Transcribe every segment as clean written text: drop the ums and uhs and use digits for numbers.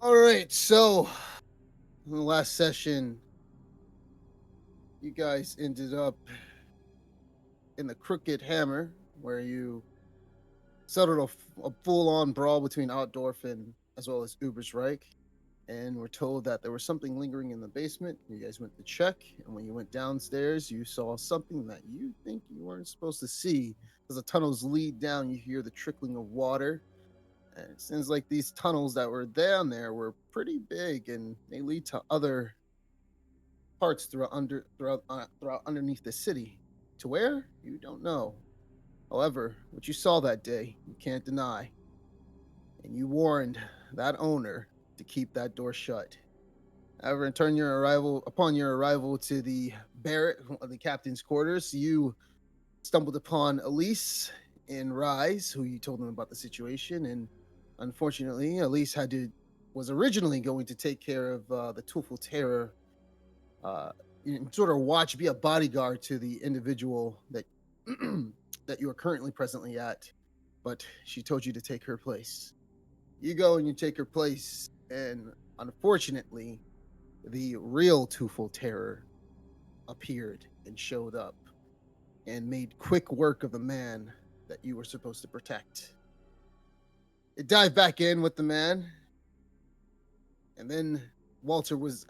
All right, so in the last session, you guys ended up in the Crooked Hammer, where you settled a full-on brawl between Outdorf as well as Ubersreich, and were told that there was something lingering in the basement. You guys went to check, and when you went downstairs, you saw something that you think you weren't supposed to see. As the tunnels lead down, you hear the trickling of water. And it seems like these tunnels that were down there were pretty big, and they lead to other parts throughout underneath the city. To where? You don't know. However, what you saw that day, you can't deny, and you warned that owner to keep that door shut. However, upon your arrival to the barrack, the captain's quarters, you stumbled upon Elise and Rise, who you told them about the situation, and unfortunately, Elise was originally going to take care of the Tufel Terror, uh, sort of be a bodyguard to the individual that that you are currently presently at, but she told you to take her place. You go and you take her place, and unfortunately, the real Tufel Terror appeared and showed up and made quick work of the man that you were supposed to protect. It dived back in with the man, and then Walter was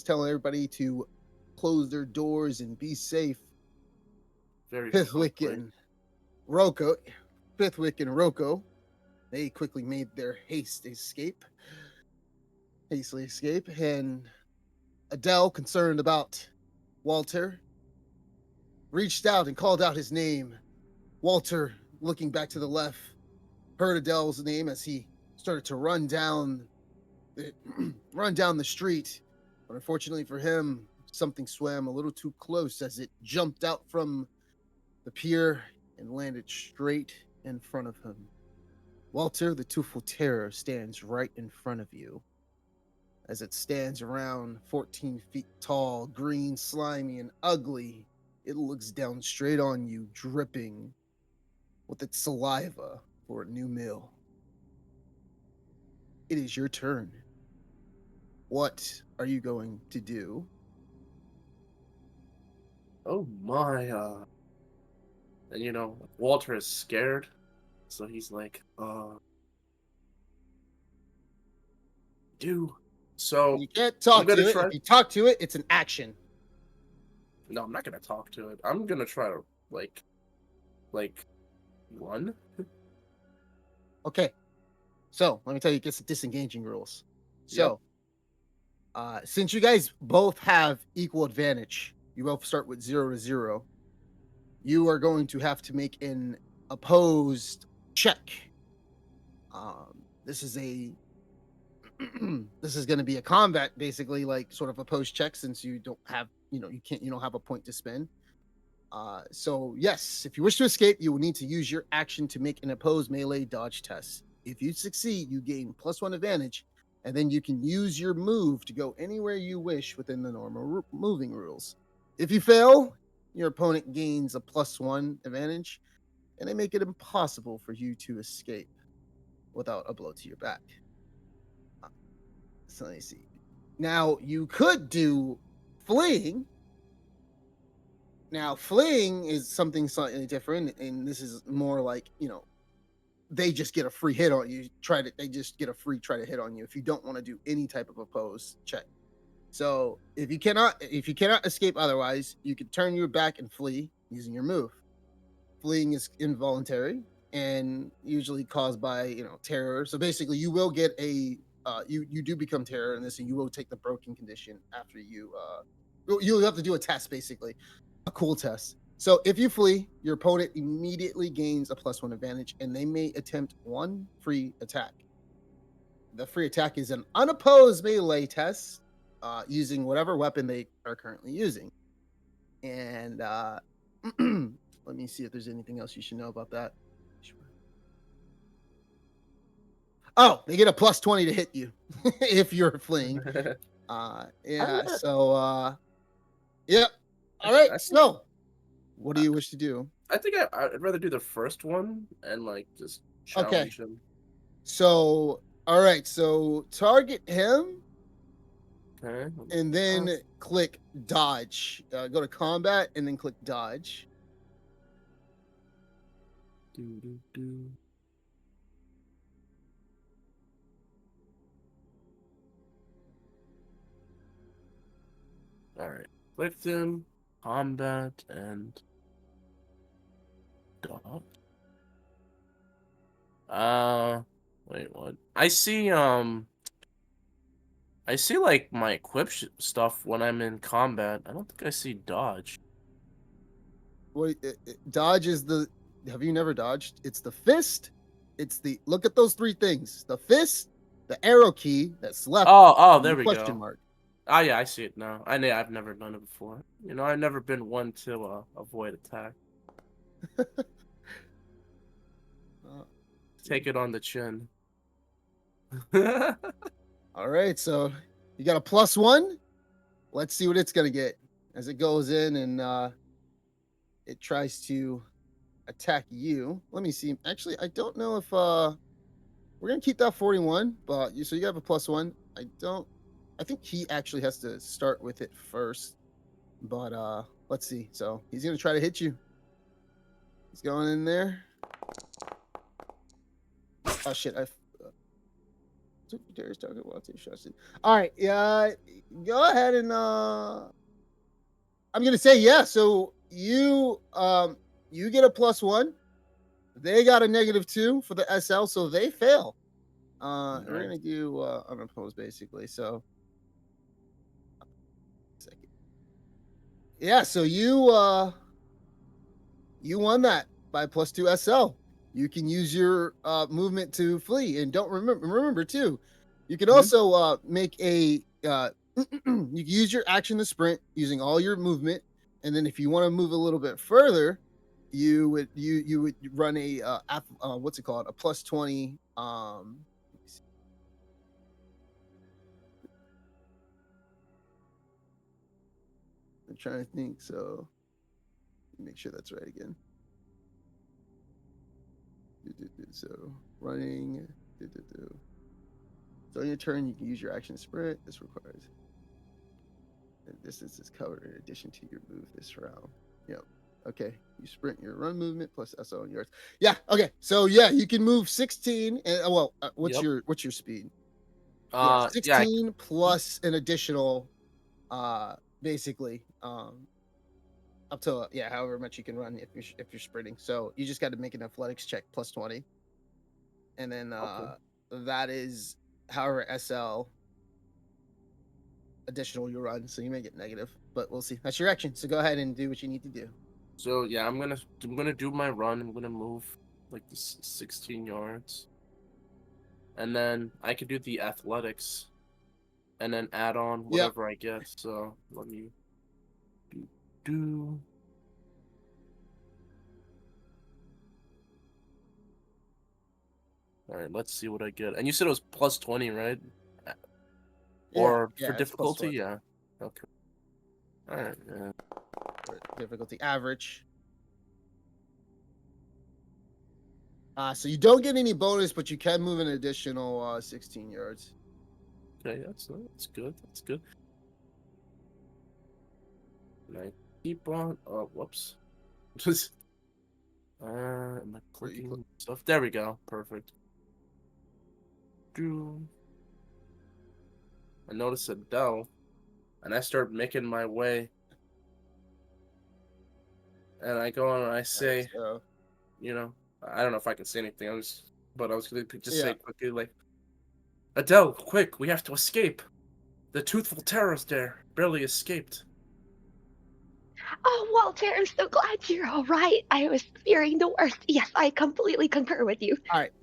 telling everybody to close their doors and be safe. Very Pithwick appropriate. and Rocco, Pithwick and Rocco, they quickly made their hastily escape, and Adele, concerned about Walter, reached out and called out his name. Walter, looking back to the left, heard Adele's name as he started to run down the street. But unfortunately for him, something swam a little too close as it jumped out from the pier and landed straight in front of him. Walter, the Tufel Terror, stands right in front of you. As it stands around 14 feet tall, green, slimy, and ugly, it looks down straight on you, dripping with its saliva for a new meal. It is your turn. What are you going to do? Oh my, and Walter is scared, so he's like, do. So You can't I'm talk gonna to it. try. If you talk to it, it's an action. No, I'm not gonna talk to it. I'm gonna try to like run. Okay. So let me tell you, get some disengaging rules. Yep. So, since you guys both have equal advantage, you both start with 0 to 0. You are going to have to make an opposed check. This is a this is going to be a combat, basically, like sort of opposed check, since you don't have, you don't have a point to spend. So yes, if you wish to escape, you will need to use your action to make an opposed melee dodge test. If you succeed, you gain +1 advantage, and then you can use your move to go anywhere you wish within the normal moving rules. If you fail, your opponent gains a +1 advantage, and they make it impossible for you to escape without a blow to your back. Uh, So let me see. Now you could do fleeing. Now fleeing is something slightly different, and this is more like, they just get a free hit on you. They just get a free try to hit on you if you don't want to do any type of opposed check. So if you cannot escape otherwise, you can turn your back and flee using your move. Fleeing is involuntary and usually caused by terror. So basically, you will get you do become terror in this, and you will take the broken condition after you'll have to do a test, basically a cool test. So if you flee, your opponent immediately gains a +1 advantage, and they may attempt one free attack. The free attack is an unopposed melee test using whatever weapon they are currently using. And let me see if there's anything else you should know about that. Oh, they get a +20 to hit you if you're fleeing. I, Yeah. So, yep. All right. I think So, what do I, you wish to do? I think I'd rather do the first one and like just Okay. challenge him. So All right, so target him Okay. and then click dodge. Go to combat and then click dodge. Do. All right. Clicked him. Combat and dodge. Wait, what? I see like my stuff when I'm in combat. I don't think I see dodge. What dodge is the? Have you never dodged? It's the fist. It's the look at those three things: the fist, the arrow key that's left, Oh, and there the we question go. mark. Oh yeah, I see it now. I've never done it before. You know, I've never been one to avoid attack. Take it on the chin. All right, so you got a +1. Let's see what it's gonna get as it goes in and it tries to attack you. Let me see. Actually, I don't know if we're gonna keep that 41, but you so you have a +1. I don't. I think he actually has to start with it first, but let's see. So he's gonna try to hit you. He's going in there. Oh shit! Darius target while two shots. All right, yeah. Go ahead and I'm gonna say yeah. So you get a +1. They got a -2 for the SL, so they fail. We're gonna do unopposed basically. So second. Yeah, so you won that by +2 SL. You can use your movement to flee, and don't remember too. You can Mhm. also make a you can use your action to sprint using all your movement, and then if you want to move a little bit further, you would run a what's it called, a +20. Let me see. I'm trying to think. So make sure that's right again. So running. So on your turn, you can use your action sprint. This requires and distance is covered in addition to your move this round. Yep. Okay. You sprint your run movement plus SO on yards. Yeah. Okay. So yeah, you can move 16. And what's Yep. your speed? Yeah, Yeah. 16 plus an additional, basically, up to yeah, however much you can run if you're sprinting. So you just got to make an athletics check +20, and then Okay. that is however SL additional you run. So you may get negative, but we'll see. That's your action. So go ahead and do what you need to do. So yeah, I'm gonna do my run. I'm gonna move like this 16 yards, and then I could do the athletics, and then add on Yep. whatever I get. So let me do. All right, let's see what I get. And you said it was +20, right? Yeah. Or for Yeah. It's difficulty? +20. Yeah. Okay. All right. Yeah. For difficulty average. So you don't get any bonus, but you can move an additional 16 yards. Okay, that's good. That's good. And I keep on. Oh, whoops. Just am I Where you clicking stuff? There we go. Perfect. Do. I notice a Dell, and I start making my way, and I go on and I Alright, say, so you know, I don't know if I can say anything. But I was gonna just yeah. say quickly, like, Adele, quick, we have to escape. The toothful terrorist there barely escaped. Oh, Walter, I'm so glad you're all right. I was fearing the worst. Yes, I completely concur with you. All right.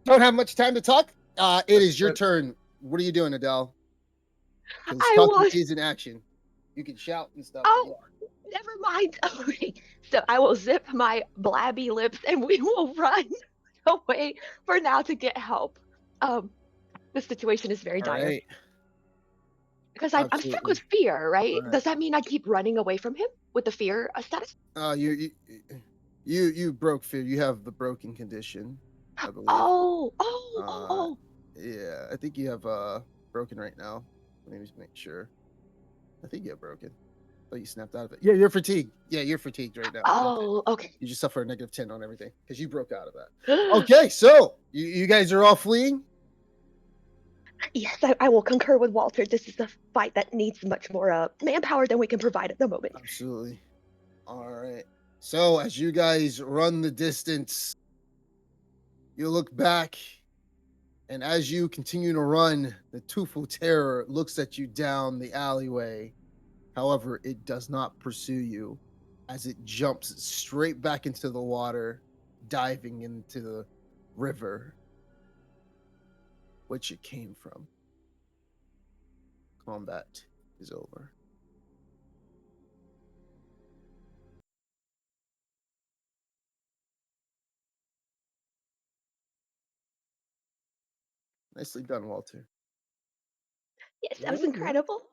Don't have much time to talk. It is your But turn. What are you doing, Adele? Because I talking was. is an action. You can shout and stuff, but yeah. Oh, never mind. Okay, so I will zip my blabby lips and we will run away for now to get help. Um, the situation is very All dire right. because I'm stuck with Absolutely. fear. All Right? right. Does that mean I keep running away from him with the fear status? You broke fear. You have the broken condition, I believe. Oh, oh, oh, Uh, oh. Yeah, I think you have broken right now. Let me just make sure. I think you have broken. Oh, you snapped out of it. Yeah, you're fatigued. Yeah, you're fatigued right now. Oh, okay. You just suffer a -10 on everything because you broke out of that. Okay, so you guys are all fleeing? Yes, I will concur with Walter. This is a fight that needs much more manpower than we can provide at the moment. Absolutely. All right. So as you guys run the distance, you look back, and as you continue to run, the Twofold Terror looks at you down the alleyway. However, it does not pursue you as it jumps straight back into the water, diving into the river which it came from. Combat is over. Nicely done, Walter. Yes, that was Yeah, yeah. incredible.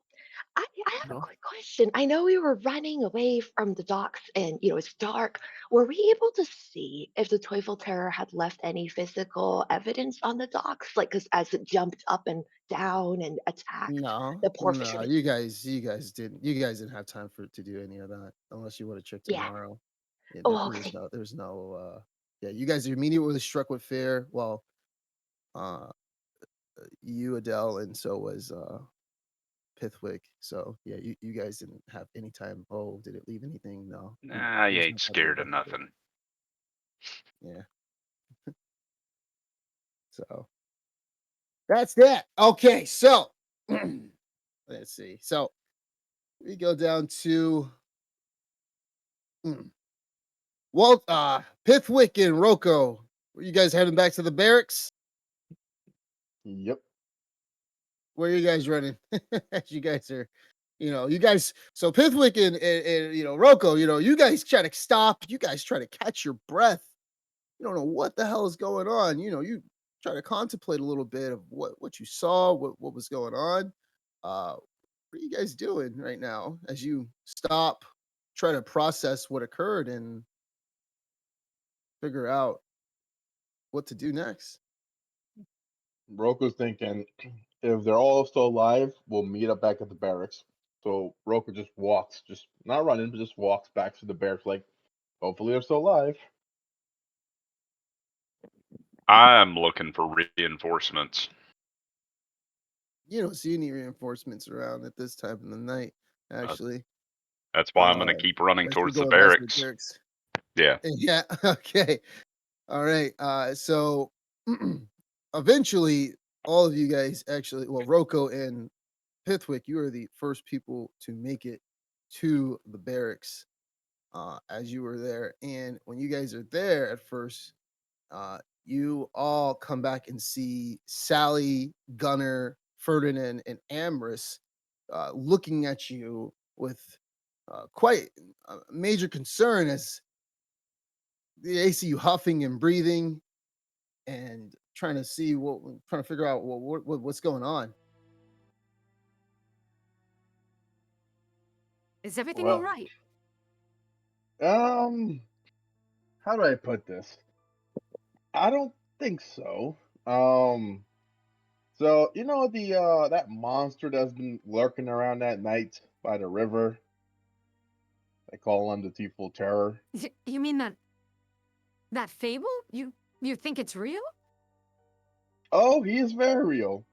I have a No. quick question. I know we were running away from the docks and, it's dark. Were we able to see if the Teufel Terror had left any physical evidence on the docks? Like, because as it jumped up and down and attacked No, the poor no, fishermen. you guys didn't have time to do any of that unless you would have checked Yeah. tomorrow. Yeah, Oh, there's okay. no yeah, you guys are immediately struck with fear. Well, uh you, Adele, and so was Pithwick. So yeah, you guys didn't have any time. Oh, did it leave anything? No. Nah, you There's no ain't time to scared of investigate. nothing. Yeah. So that's that. Okay, so let's see. So we go down to mm, Walt Pithwick and Rocco. Were you guys heading back to the barracks? Yep. Where are you guys running? As you guys are, you guys so Pithwick and Rocco, you guys try to stop, you guys try to catch your breath. You don't know what the hell is going on. You try to contemplate a little bit of what you saw, what was going on. What are you guys doing right now as you stop, try to process what occurred and figure out what to do next? Roku's thinking if they're all still alive, we'll meet up back at the barracks. So Roku just walks, just not running, but just walks back to the barracks like, hopefully they're still alive. I'm looking for reinforcements. You don't see any reinforcements around at this time of the night, actually. That's why I'm going to keep running Unless you're towards the going back to the barracks. barracks. Yeah. Yeah, okay. All right. So eventually all of you guys actually, well, Rocco and Pithwick, you are the first people to make it to the barracks as you were there. And when you guys are there at first, you all come back and see Sally, Gunner, Ferdinand, and Ambrose looking at you with quite major concern as they see you huffing and breathing and trying to figure out what's going on. Is everything all Well, right? how do I put this? I don't think so. Um, so the that monster that's been lurking around at night by the river. They call him the Teeful Terror. You mean that fable? You think it's real? Oh, he is very real,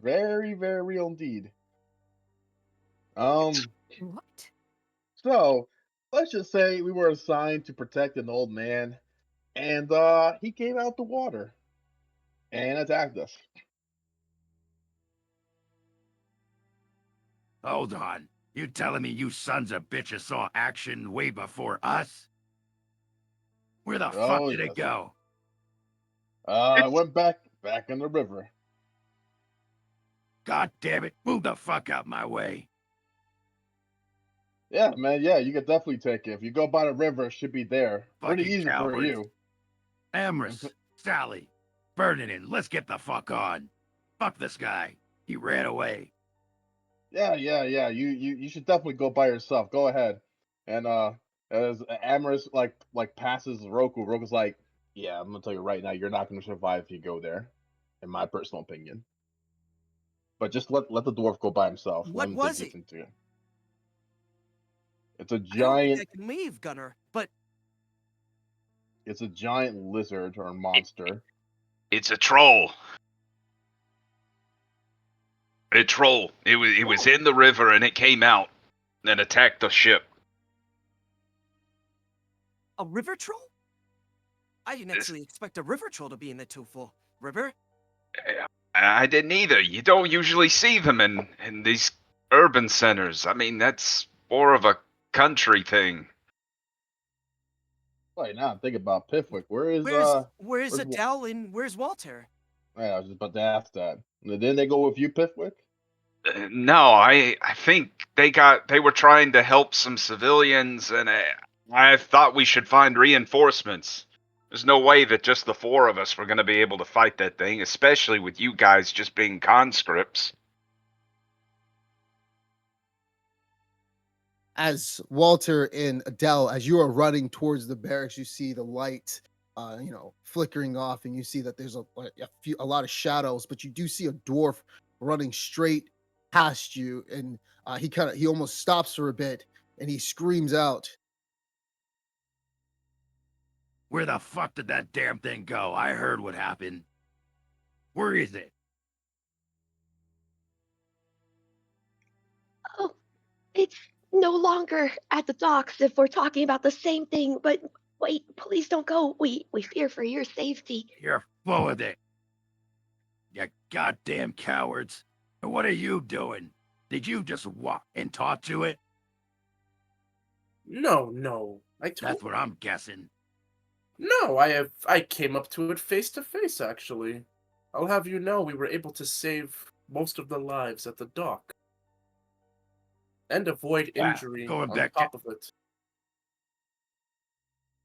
very very real indeed. Um, What? so let's just say we were assigned to protect an old man, and he came out the water and attacked us. Hold on. You telling me you sons of bitches saw action way before us? Where the fuck Oh did it yes. go? I went back in the river. God damn it, move the fuck out my way. Yeah, man. Yeah, you could definitely take it. If you go by the river, it should be there. Pretty Fucking easy for cowards. you. Amorous, Sally, Ferdinand, let's get the fuck on. Fuck this guy. He ran away. Yeah. You should definitely go by yourself. Go ahead. And as Amorous like passes Roku, Roku's like, yeah, I'm gonna tell you right now, you're not gonna survive if you go there. in my personal opinion. But just let the dwarf go by himself. What Let him was take he? into it. It's a I don't think giant. I can leave, Gunner. But It's a giant lizard or monster. It's a troll. A troll. It was in the river and it came out and attacked the ship. a river troll? I didn't actually expect a river troll to be in the Tufel River. I didn't either. You don't usually see them in these urban centers. I mean, that's more of a country thing. Wait, now think about Piffwick. Where's Where's where's Wa- Adele and where's Walter? yeah, I was just about to ask that. Didn't they go with you, Piffwick? No, I think they were trying to help some civilians, and I thought we should find reinforcements. There's no way that just the four of us were going to be able to fight that thing, especially with you guys just being conscripts. As Walter and Adele, as you are running towards the barracks, you see the light, flickering off, and you see that there's a lot of shadows. But you do see a dwarf running straight past you, and he almost stops for a bit, and he screams out, Where the fuck did that damn thing go? I heard what happened. Where is it? Oh, it's no longer at the docks if we're talking about the same thing, but wait, please don't go. We fear for your safety. You're full of it. You goddamn cowards. And what are you doing? Did you just walk and talk to it? No. That's what I'm guessing. No, I came up to it face to face, actually. I'll have you know we were able to save most of the lives at the dock. And avoid Wow, injury going on back top of it.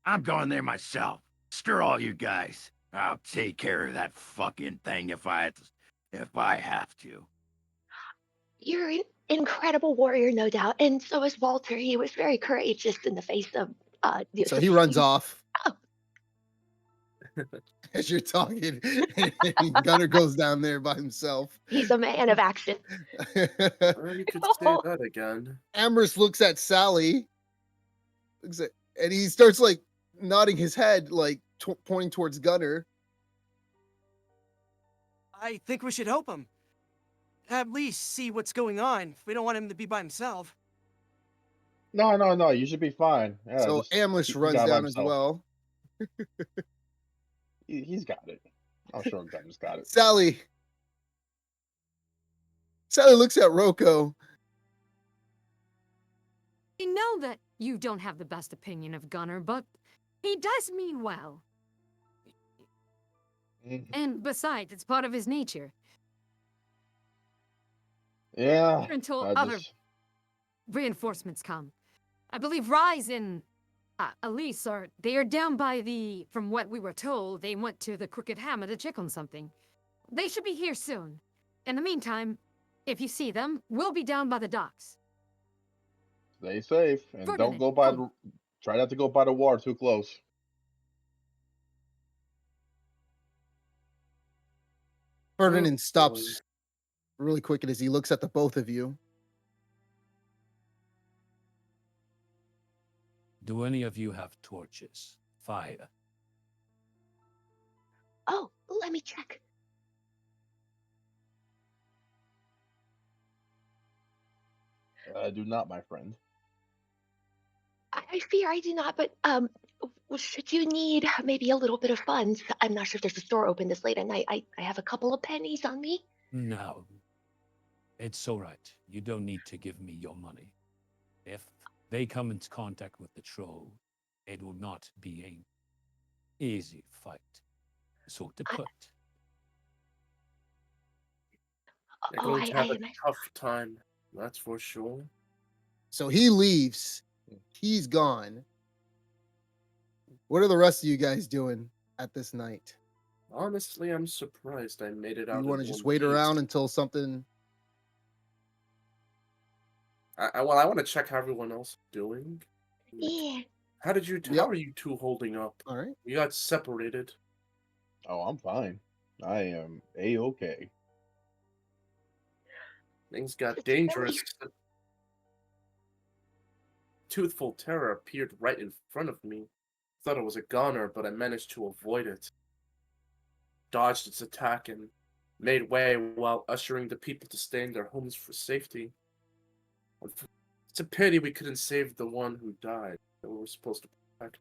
I'm going there myself. Screw all you guys. I'll take care of that fucking thing if I have to. You're an incredible warrior, no doubt, and so is Walter. He was very courageous in the face of so he runs succeeding. off. Oh. As you're talking, and Gunner goes down there by himself. He's a man of action. Well, you could say that again. Amherst looks at Sally, and he starts like nodding his head, like pointing towards Gunner. I think we should help him. At least see what's going on. We don't want him to be by himself. No. You should be fine. Yeah, So just Amherst keep the runs guy by down as himself. well. He's got it. I'm sure Gunner's got it. Sally looks at Rocco. I know that you don't have the best opinion of Gunner, but he does mean well. And besides, it's part of his nature. Yeah. Until I other just- reinforcements come. I believe Rise and Elise they are down by from what we were told, they went to the Crooked Hammer to check on something. They should be here soon. In the meantime, if you see them, we'll be down by the docks. Stay safe and Ferdinand, don't go by come. try not to go by the water too close. Ferdinand stops really quick as he looks at the both of you. Do any of you have torches? Fire. Oh, let me check. I do not, my friend. I fear I do not, but should you need maybe a little bit of funds, I'm not sure if there's a store open this late at night. I have a couple of pennies on me. No. It's all right. You don't need to give me your money. If they come into contact with the troll, it will not be an easy fight. So to put. They're going to have a tough time, that's for sure. So he leaves. He's gone. What are the rest of you guys doing at this night? Honestly, I'm surprised I made it out. You want to just wait around until something? I want to check how everyone else is doing. Yeah. How are you two holding up? All right. You got separated. Oh, I'm fine. I am A-okay. Things got It's really dangerous. Toothful terror appeared right in front of me. Thought it was a goner, but I managed to avoid it. Dodged its attack and made way while ushering the people to stay in their homes for safety. It's a pity we couldn't save the one who died that we were supposed to protect.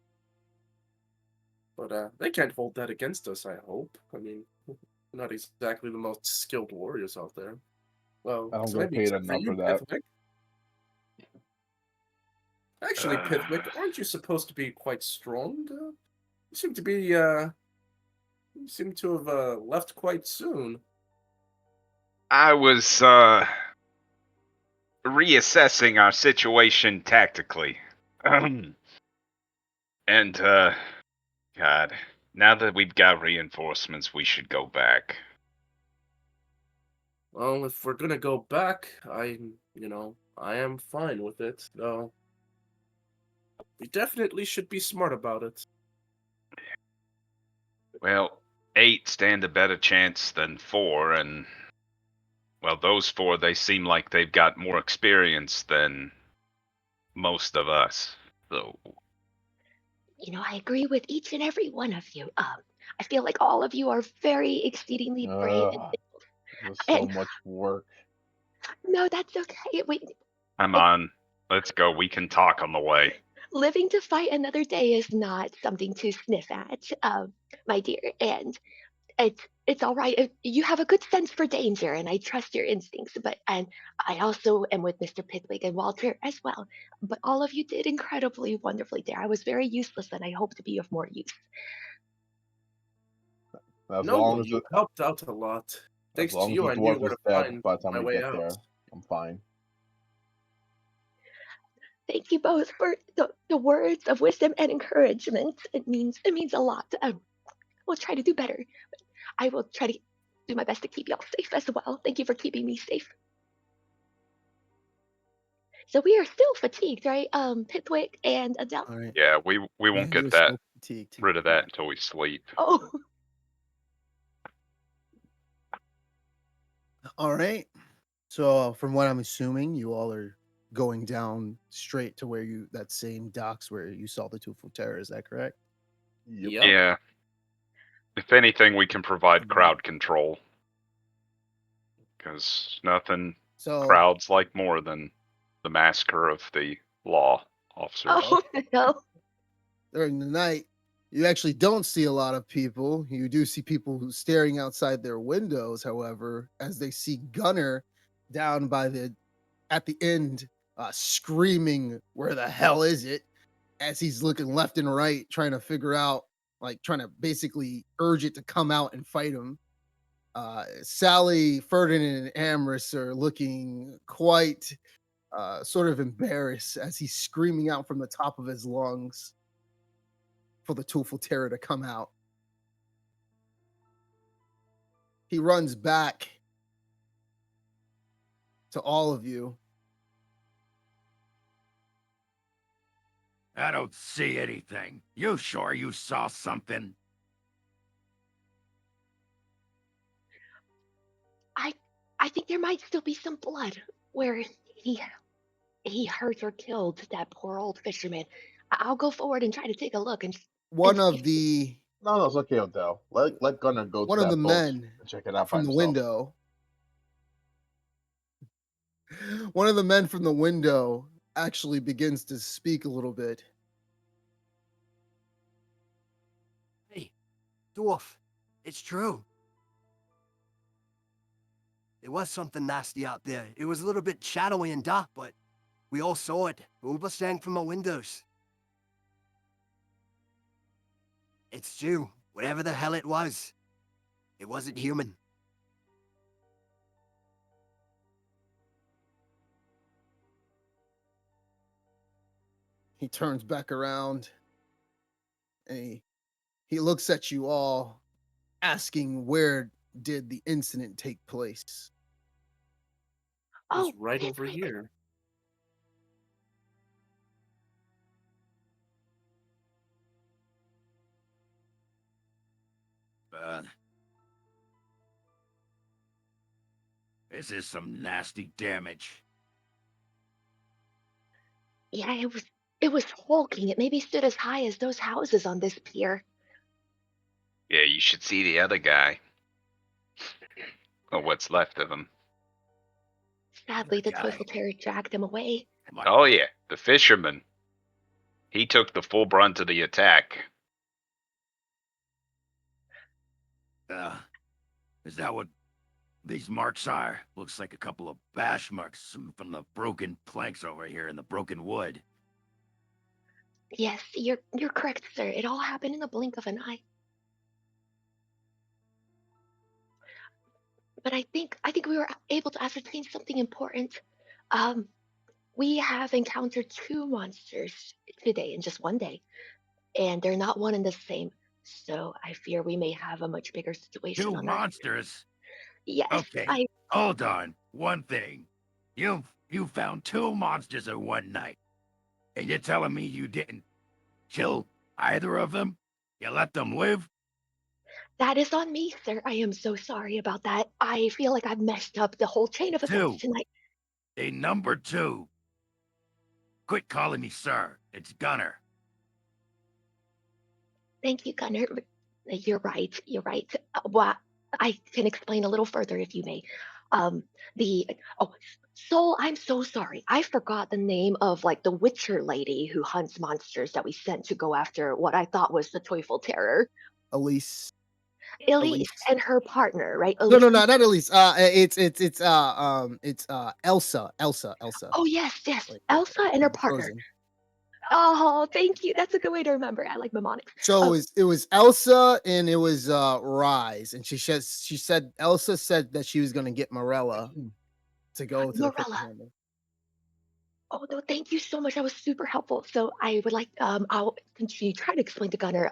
But they can't hold that against us, I hope. I mean, we're not exactly the most skilled warriors out there. Well, I don't so get maybe paid except for enough for you, that. Pithwick. Actually, Pithwick, aren't you supposed to be quite strong? You seem to be, you seem to have left quite soon. I was reassessing our situation tactically. and God, now that we've got reinforcements, we should go back. Well, if we're gonna go back, I am fine with it, though. We definitely should be smart about it. Well, 8 stand a better chance than 4, and well, those 4, they seem like they've got more experience than most of us. So I agree with each and every one of you. I feel like all of you are very exceedingly brave, Ugh, this is so and much work. no, that's okay. come It, on, let's go. We can talk on the way. living to fight another day is not something to sniff at, my dear. And it's all right. You have a good sense for danger, and I trust your instincts. And I also am with Mr. Pickwick and Walter as well. But all of you did incredibly wonderfully there. I was very useless, and I hope to be of more use. As No, long well, as you it, helped out a lot. as Thanks to long as you, the I knew dwarf where is to dead find by the time my we way get out. there, I'm fine. Thank you both for the words of wisdom and encouragement. It means a lot. We'll try to do better. I will try to do my best to keep y'all safe as well. Thank you for keeping me safe. So we are still fatigued, right? Pitwick and Adele. All right. Yeah, we Yeah, won't you're get that still fatigued. rid of that until we sleep. Oh, All right. So from what I'm assuming, you all are going down straight to where that same docks where you saw the two foot terror. Is that correct? Yep. Yep. Yeah. If anything, we can provide Mhm. crowd control. Because nothing So crowds like more than the massacre of the law officers. oh no. during the night, you actually don't see a lot of people. You do see people who staring outside their windows, however, as they see Gunner down at the end, screaming, "Where the hell is it?" As he's looking left and right, trying to figure out, like, trying to basically urge it to come out and fight him. Sally, Ferdinand, and Amorous are looking quite sort of embarrassed as he's screaming out from the top of his lungs for the Toolful Terror to come out. He runs back to all of you. I don't see anything. You sure you saw something? I I think there might still be some blood where he hurt or killed that poor old fisherman. I'll go forward and try to take a look and One see. of the No, it's okay, Odell. Let Gunner go to one of the that boat men and check it out by from the himself. window. One of the men from the window actually begins to speak a little bit. Hey, dwarf, it's true. There was something nasty out there. It was a little bit shadowy and dark, but we all saw it. All of us sang from our windows. It's true. Whatever the hell it wasn't human. He turns back around and he looks at you all, asking where did the incident take place. It was Oh, right over Pitwick. here. This is some nasty damage. Yeah, it was hulking. It maybe stood as high as those houses on this pier. Yeah, you should see the other guy. Or what's left of him. Sadly, the Guy. Teufel Terror dragged him away. Oh yeah, the fisherman. He took the full brunt of the attack. Is that what these marks are? Looks like a couple of bash marks from the broken planks over here in the broken wood. Yes, you're correct, sir. It all happened in the blink of an eye. But I think we were able to ascertain something important. Um, we have encountered two monsters today in just one day, and they're not one and the same. So I fear we may have a much bigger situation Two on our. monsters? Yes, Okay, hold on. One thing. You found two monsters in one night. And you're telling me you didn't kill either of them? You let them live? That is on me, sir. I am so sorry about that. I feel like I've messed up the whole chain of events Two. tonight. A number two. Quit calling me sir. It's Gunner. Thank you, Gunnar. You're right. You're right. Well, I can explain a little further if you may. The oh, Soul, I'm so sorry. I forgot the name of like the Witcher lady who hunts monsters that we sent to go after what I thought was the Teufel Terror. Elise. Elise and her partner, right? No, Elise. not Elise. It's Elsa. Oh yes, yes. Like, Elsa and her partner. Frozen. Oh, thank you. That's a good way to remember. I like mnemonics. So it was Elsa and it was Rise, and she said Elsa said that she was gonna get Morella to go to the Crooked Morella. Hammer. Oh no, thank you so much. That was super helpful. So I would like I'll continue try to explain to Gunner.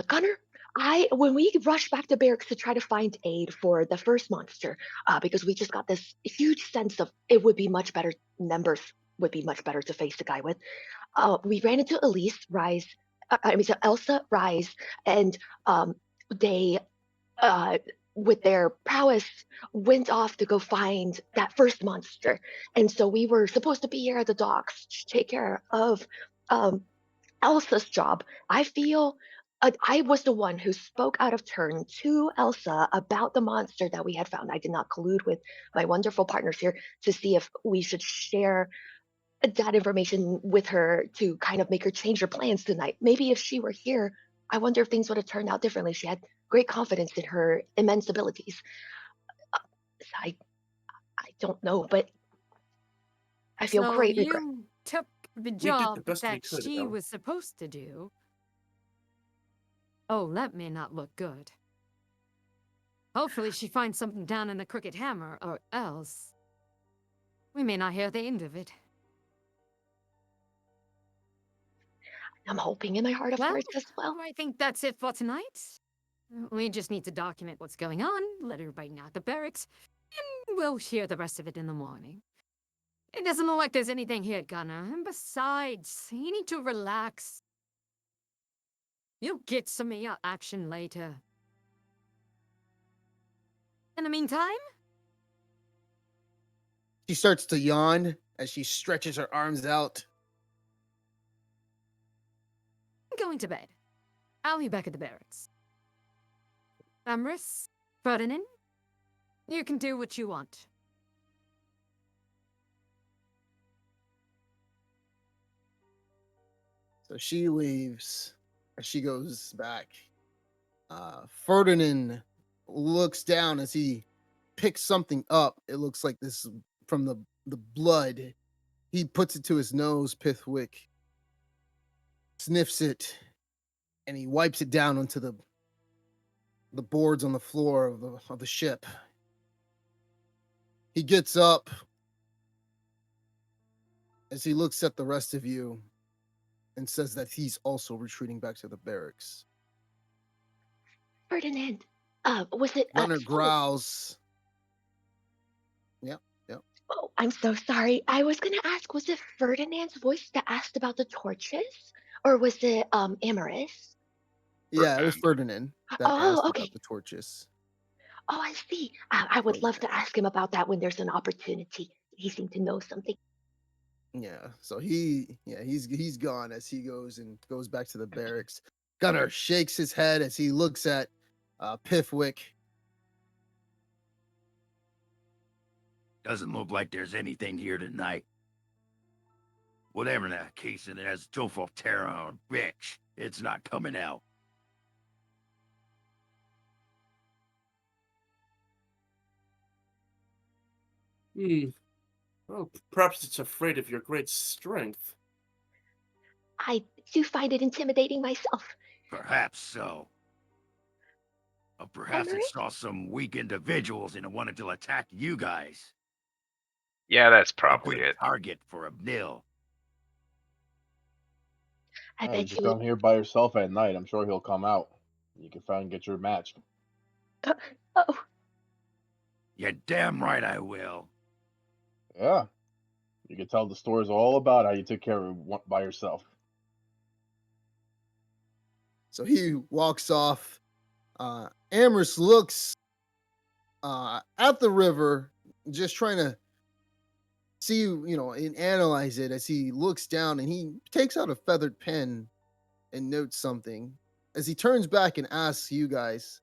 Gunner, I when we rushed back to barracks to try to find aid for the first monster, because we just got this huge sense of it would be much better numbers would be much better to face the guy with. We ran into Elise, Rise, so Elsa, Rise, and they uh, with their prowess went off to go find that first monster. And so we were supposed to be here at the docks to take care of um, Elsa's job. I feel I was the one who spoke out of turn to Elsa about the monster that we had found. I did not collude with my wonderful partners here to see if we should share that information with her to kind of make her change her plans tonight. Maybe if she were here, I wonder if things would have turned out differently. She had great confidence in her immense abilities. I I don't know, but I feel So great regret. you took the did the job best we that could, she Elle. was supposed to do. Oh, that may not look good. Hopefully she finds something down in the Crooked Hammer, or else we may not hear the end of it. I'm hoping in my heart of Well, hearts as well. I think that's it for tonight. We just need to document what's going on, let everybody know at the barracks, and we'll hear the rest of it in the morning. It doesn't look like there's anything here, Gunner. And besides, you need to relax. You'll get some of your action later. In the meantime, She starts to yawn as she stretches her arms out. I'm going to bed. I'll be back at the barracks. Amris, Ferdinand, you can do what you want. So she leaves. As she goes back. Ferdinand looks down as he picks something up. It looks like this from the blood. He puts it to his nose, Pithwick, sniffs it, and he wipes it down onto the boards on the floor of the ship. He gets up as he looks at the rest of you and says that he's also retreating back to the barracks. Ferdinand, was it Gunner growls. Yep. Oh, I'm so sorry. I was gonna ask, was it Ferdinand's voice that asked about the torches? Or was it Amaris? Yeah, it was Ferdinand that asked Oh, okay. about the torches. Oh, I see. I would Oh, love to yeah. ask him about that when there's an opportunity. He seemed to know something. Yeah. So he's gone as he goes back to the barracks. Gunnar shakes his head as he looks at Piffwick. Doesn't look like there's anything here tonight. Whatever that case it has Tofel Terra or bitch, it's not coming out. Well, perhaps it's afraid of your great strength. I do find it intimidating myself. Perhaps so. Or perhaps it Emmerich? saw some weak individuals and it wanted to attack you guys. Yeah, that's A probably good it. target for a nil. I You bet just you. down here by yourself at night. I'm sure he'll come out. You can finally get your match. Oh, You're damn right I will. Yeah. You can tell the stories all about how you took care of it by yourself. So he walks off. Amherst looks at the river, just trying to see, and analyze it as he looks down and he takes out a feathered pen and notes something. As he turns back and asks you guys,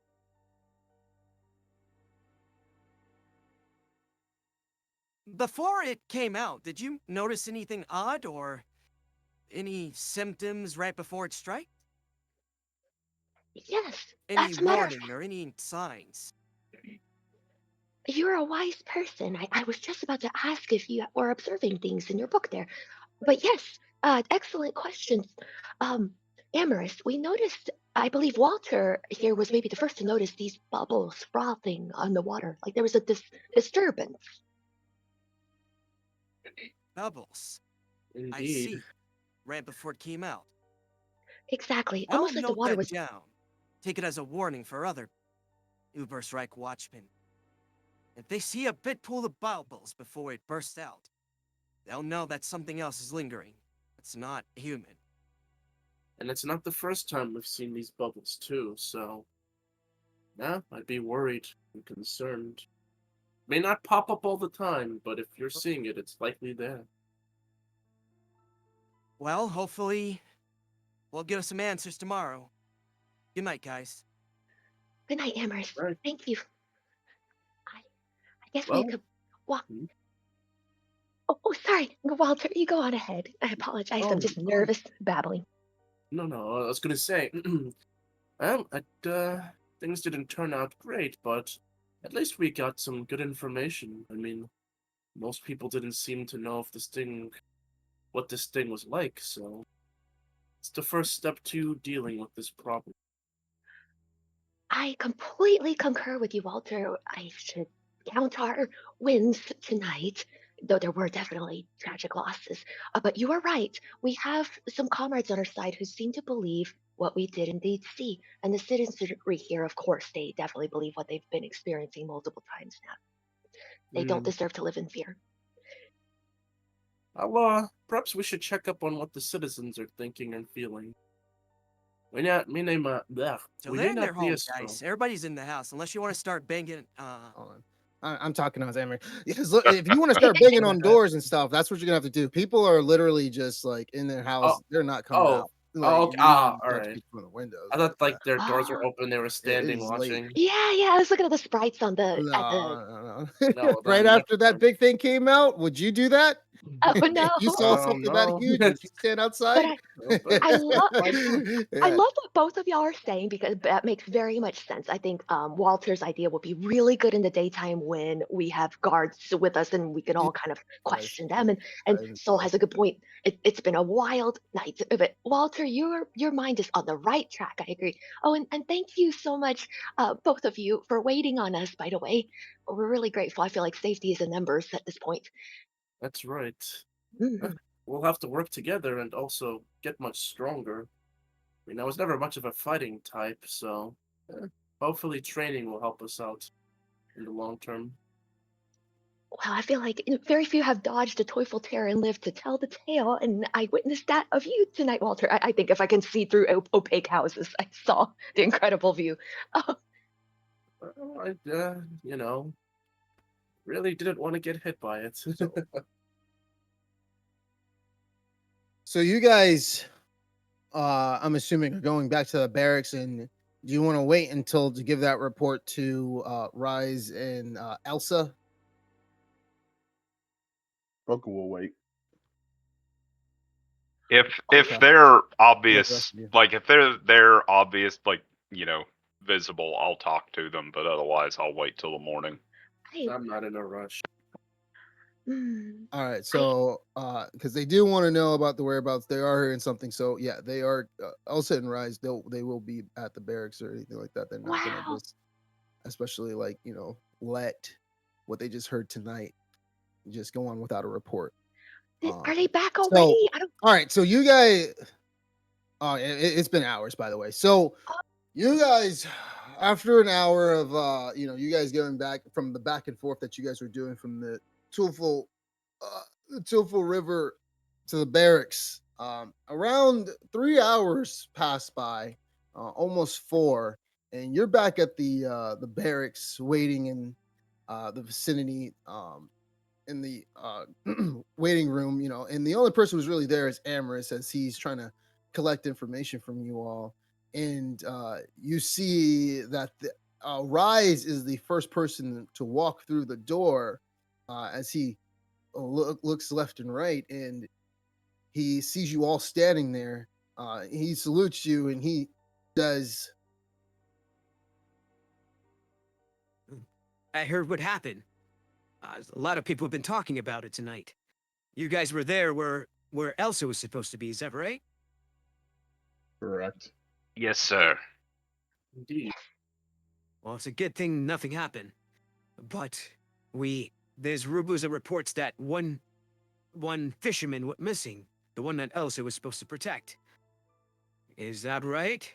Before it came out, did you notice anything odd or any symptoms right before it struck? yes. Any As a matter of warning or any signs? You're a wise person. I was just about to ask if you were observing things in your book there. But yes, excellent questions. Amaris, we noticed, I believe Walter here was maybe the first to notice these bubbles frothing on the water. Like there was a disturbance. Bubbles. I Indeed. see. Right before it came out. Exactly. I'll Almost like the note water that was. down. Take it as a warning for other Uberstrike watchmen. If they see a big pool of bubbles before it bursts out, they'll know that something else is lingering. It's not human. And it's not the first time we've seen these bubbles, too, so. Yeah, I'd be worried and concerned. May not pop up all the time, but if you're seeing it, it's likely there. Well, hopefully, we'll get us some answers tomorrow. Good night, guys. Good night, Amaris. Right. Thank you. I guess we Well, could walk. hmm? Oh, sorry. Walter, you go on ahead. I apologize. I'm just nervous babbling. No, I was gonna say, well, things didn't turn out great, but at least we got some good information. I mean, most people didn't seem to know what this thing was like, so it's the first step to dealing with this problem. I completely concur with you, Walter. I should count our wins tonight, though there were definitely tragic losses. But you are right. We have some comrades on our side who seem to believe what we did indeed see. And the citizenry here, of course, they definitely believe what they've been experiencing multiple times now. They don't Hmm. deserve to live in fear. Perhaps we should check up on what the citizens are thinking and feeling. We may not So we they're may in their not be home, as strong. guys. Everybody's in the house, unless you want to start banging. hold on. I'm talking to Emery. Because look, if you want to start banging on doors and stuff, that's what you're gonna have to do. People are literally just like in their house. They're not coming out. Like, Okay. you All have to right. peek from the windows. I thought But, like their doors were Oh, open. They were it standing is late. watching. yeah. I was looking at the sprites on the at the. No. No, Right then after that big thing came out, would you do that? Oh no! If you saw something that No. huge, would you stand But outside? I love I Yeah. love what both of y'all are saying because that makes very much sense. I think Walter's idea would be really good in the daytime when we have guards with us and we can all kind of Yes, question them. And and Soul stuff. has a good point. It's been a wild night, but Walter, your mind is on the right track. I agree. Oh, and thank you so much, both of you, for waiting on us. By the way, we're really grateful. I feel like safety is in numbers at this point. That's right. Mhm. We'll have to work together and also get much stronger. I mean, I was never much of a fighting type, so hopefully training will help us out in the long term. Well, I feel like very few have dodged a toyful terror and lived to tell the tale, and I witnessed that of you tonight, Walter. I think if I can see through opaque houses, I saw the incredible view. Oh, Well, I really didn't want to get hit by it. So you guys, I'm assuming, are going back to the barracks, and do you want to wait until to give that report to Rise and Elsa? Booker will wait. If Okay. they're The obvious, rest of you. like if they're obvious, like visible, I'll talk to them. But otherwise, I'll wait till the morning. I'm not in a rush. All right, so because they do want to know about the whereabouts, they are hearing something. So yeah, they are. Elsa and Rise, they will be at the barracks or anything like that. They're not gonna Wow. just, especially like let what they just heard tonight just go on without a report. Are they back So already? I don't. all right, so you guys, it's been hours, by the way. So you guys, after an hour of you guys going back from the back and forth that you guys were doing from the Tulful River to the barracks, around 3 hours passed by, almost 4, and you're back at the barracks waiting in the vicinity, in the waiting room, and the only person who's really there is Amaris as he's trying to collect information from you all. And you see that the Rise is the first person to walk through the door, as he looks left and right, and he sees you all standing there. He salutes you and he does. I heard what happened. A lot of people have been talking about it tonight. You guys were there where Elsa was supposed to be, is that right? Correct. Yes, sir. Indeed. Well, it's a good thing nothing happened. But there's rumors and reports that one fisherman went missing, the one that Elsa was supposed to protect. Is that right?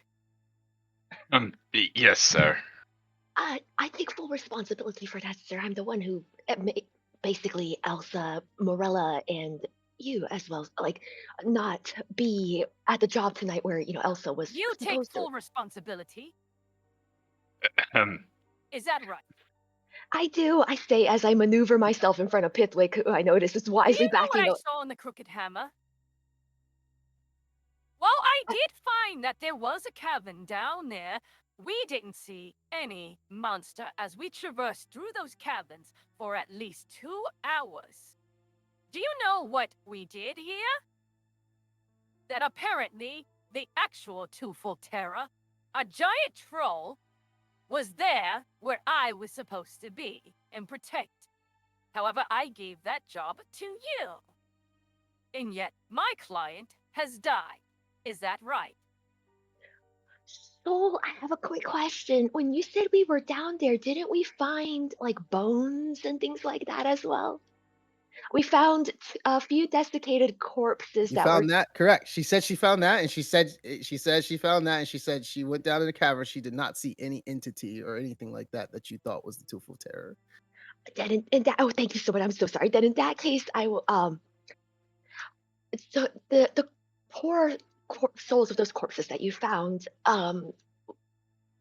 Yes, sir. I take full responsibility for that, sir. I'm the one who basically Elsa, Morella, and you as well, like, not be at the job tonight where Elsa was You take supposed to. full responsibility. Um, Is that right? I do. I say as I maneuver myself in front of Pitwick, who I notice is Do wisely you know what backing I up. saw in the Crooked Hammer? Well, I did find that there was a cavern down there. We didn't see any monster as we traversed through those caverns for at least 2 hours. Do you know what we did here? That apparently the actual Twofold Terror, a giant troll, was there where I was supposed to be and protect. However, I gave that job to you. And yet, my client has died. Is that right? So I have a quick question. When you said we were down there, didn't we find like bones and things like that as well? We found a few desiccated corpses You that were. found that correct. She said she found that, and she found that, and she said she went down to the cavern. She did not see any entity or anything like that you thought was the Twofold Terror. Then in that, oh, thank you so much. I'm so sorry. Then in that case, I will. So the poor souls of those corpses that you found.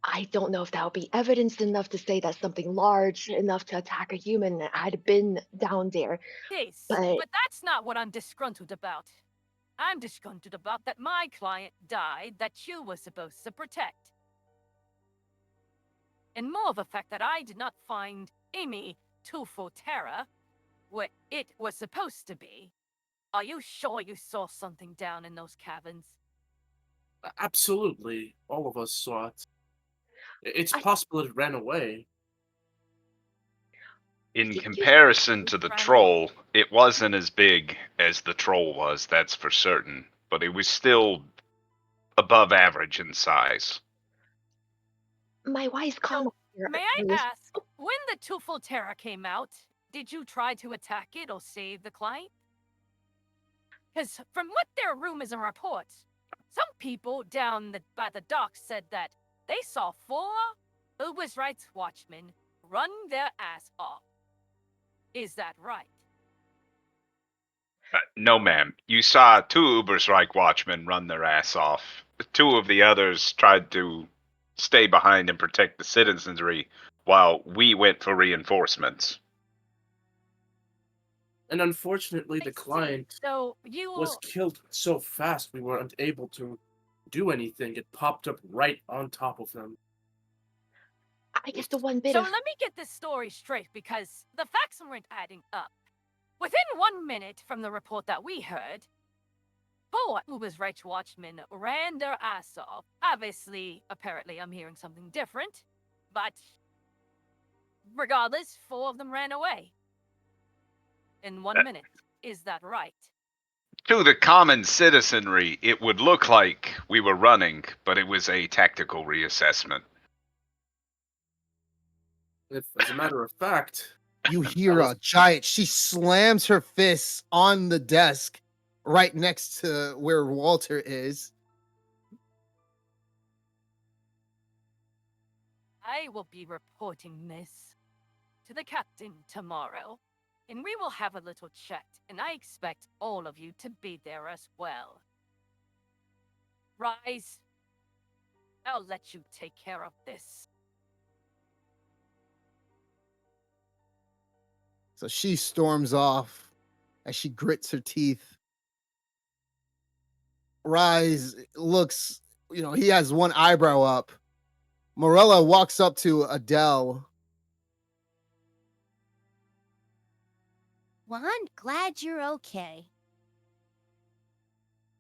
I don't know if that would be evidence enough to say that something large enough to attack a human had been down there. Yes, But but that's not what I'm disgruntled about. I'm disgruntled about that my client died that you were supposed to protect. And more of the fact that I did not find any Twofold Terror where it was supposed to be. Are you sure you saw something down in those caverns? Absolutely. All of us saw it. It's I- possible it ran away. in Did you- comparison to the Ran troll, it wasn't as big as the troll was, that's for certain. But it was still above average in size. my wise comment here May I was ask, when the Twofold Terror came out, did you try to attack it or save the client? Because from what there are rumors and reports, some people down by the docks said that they saw 4 Uber's Rights watchmen run their ass off. Is that right? No, ma'am. You saw 2 Uberstrike watchmen run their ass off. 2 of the others tried to stay behind and protect the citizenry, while we went for reinforcements. And unfortunately, the client So you was killed so fast we weren't able to do anything. It popped up right on top of them. I guess the one bit So of let me get this story straight because the facts weren't adding up. Within 1 minute from the report that we heard, 4 Uber's Reich watchmen ran their ass off. Obviously, apparently I'm hearing something different, but regardless, 4 of them ran away. In 1 minute. Is that right? To the common citizenry, it would look like we were running, but it was a tactical reassessment. If, as a matter of fact, You hear a giant. She slams her fists on the desk right next to where Walter is. I will be reporting this to the captain tomorrow, and we will have a little chat, and I expect all of you to be there as well. Rise. I'll let you take care of this. So she storms off as she grits her teeth. Rise looks, he has one eyebrow up. Morella walks up to Adele. Well, I'm glad you're okay.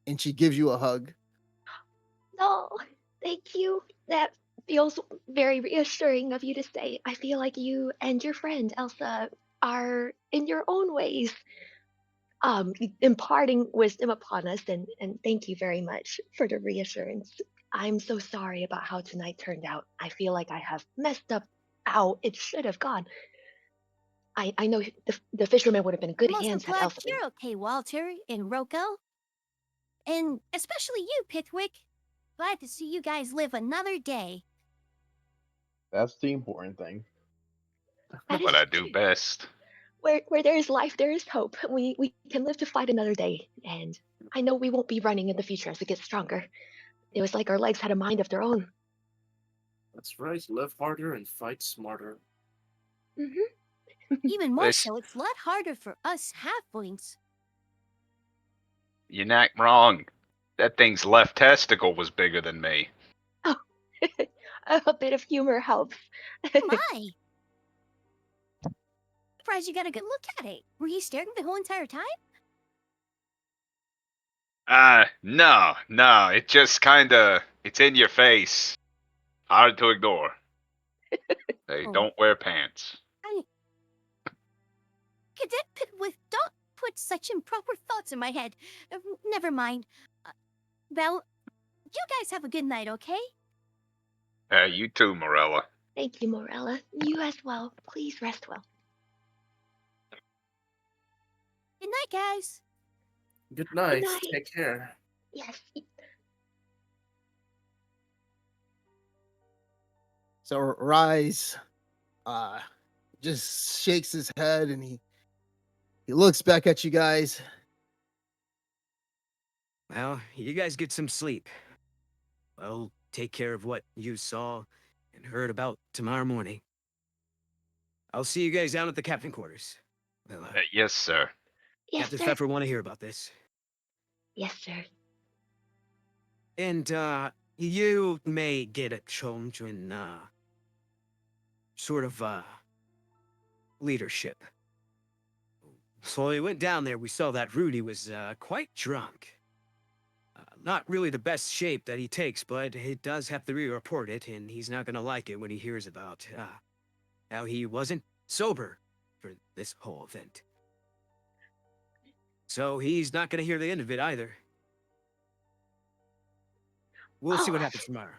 And she gives you a hug. no, thank you. That feels very reassuring of you to say. I feel like you and your friend Elsa are in your own ways imparting wisdom upon us, and thank you very much for the reassurance. I'm so sorry about how tonight turned out. I feel like I have messed up how it should have gone. I know the fisherman would have been in good I'm also hands had glad Elsa been. you're okay, Walter and Rocco. And especially you, Pithwick. Glad to see you guys live another day. That's the important thing. That What is I do best. where there is life, there is hope. We can live to fight another day, and I know we won't be running in the future as we get stronger. It was like our legs had a mind of their own. that's right, live harder and fight smarter. Even more This- so, it's a lot harder for us halflings. You're not wrong. That thing's left testicle was bigger than me. Oh, a bit of humor helps. My! Surprised you got a good look at it. Were you staring the whole entire time? No. It just it's in your face. Hard to ignore. They Oh. don't wear pants. Cadet Pithwick, don't put such improper thoughts in my head. Never mind. Well, you guys have a good night, okay? You too, Morella. Thank you, Morella. You as well. Please rest well. Good night, guys. Good night. night. Take care. Yes. So Rise just shakes his head and he looks back at you guys. Well, you guys get some sleep. I'll take care of what you saw and heard about tomorrow morning. I'll see you guys down at the captain quarters. Well, Yes, sir. Yes, Captain sir. Pfeffer want to hear about this. Yes, sir. And, you may get a chance in, sort of, leadership. So when we went down there, we saw that Rudy was, quite drunk. Not really the best shape that he takes, but it does have to re-report it, and he's not gonna like it when he hears about, how he wasn't sober for this whole event. So he's not gonna hear the end of it either. We'll see what Oh. happens tomorrow.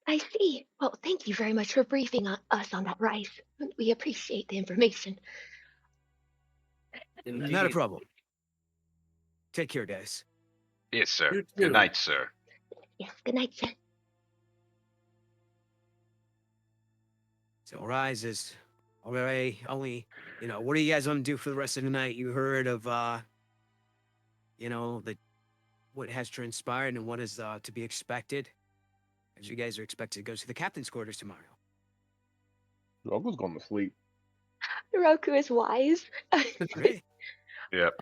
I see. Well, thank you very much for briefing us on that, Rice. We appreciate the information. Indeed. Not a problem. Take care, guys. Yes, sir. You Good too. night, sir. Yes, good night, sir. So Rise is already only, what are you guys gonna do for the rest of the night? You heard of, what has transpired and what is to be expected, as you guys are expected to go to the captain's quarters tomorrow. Drogo's going to sleep. Roku is wise. Really? Yep.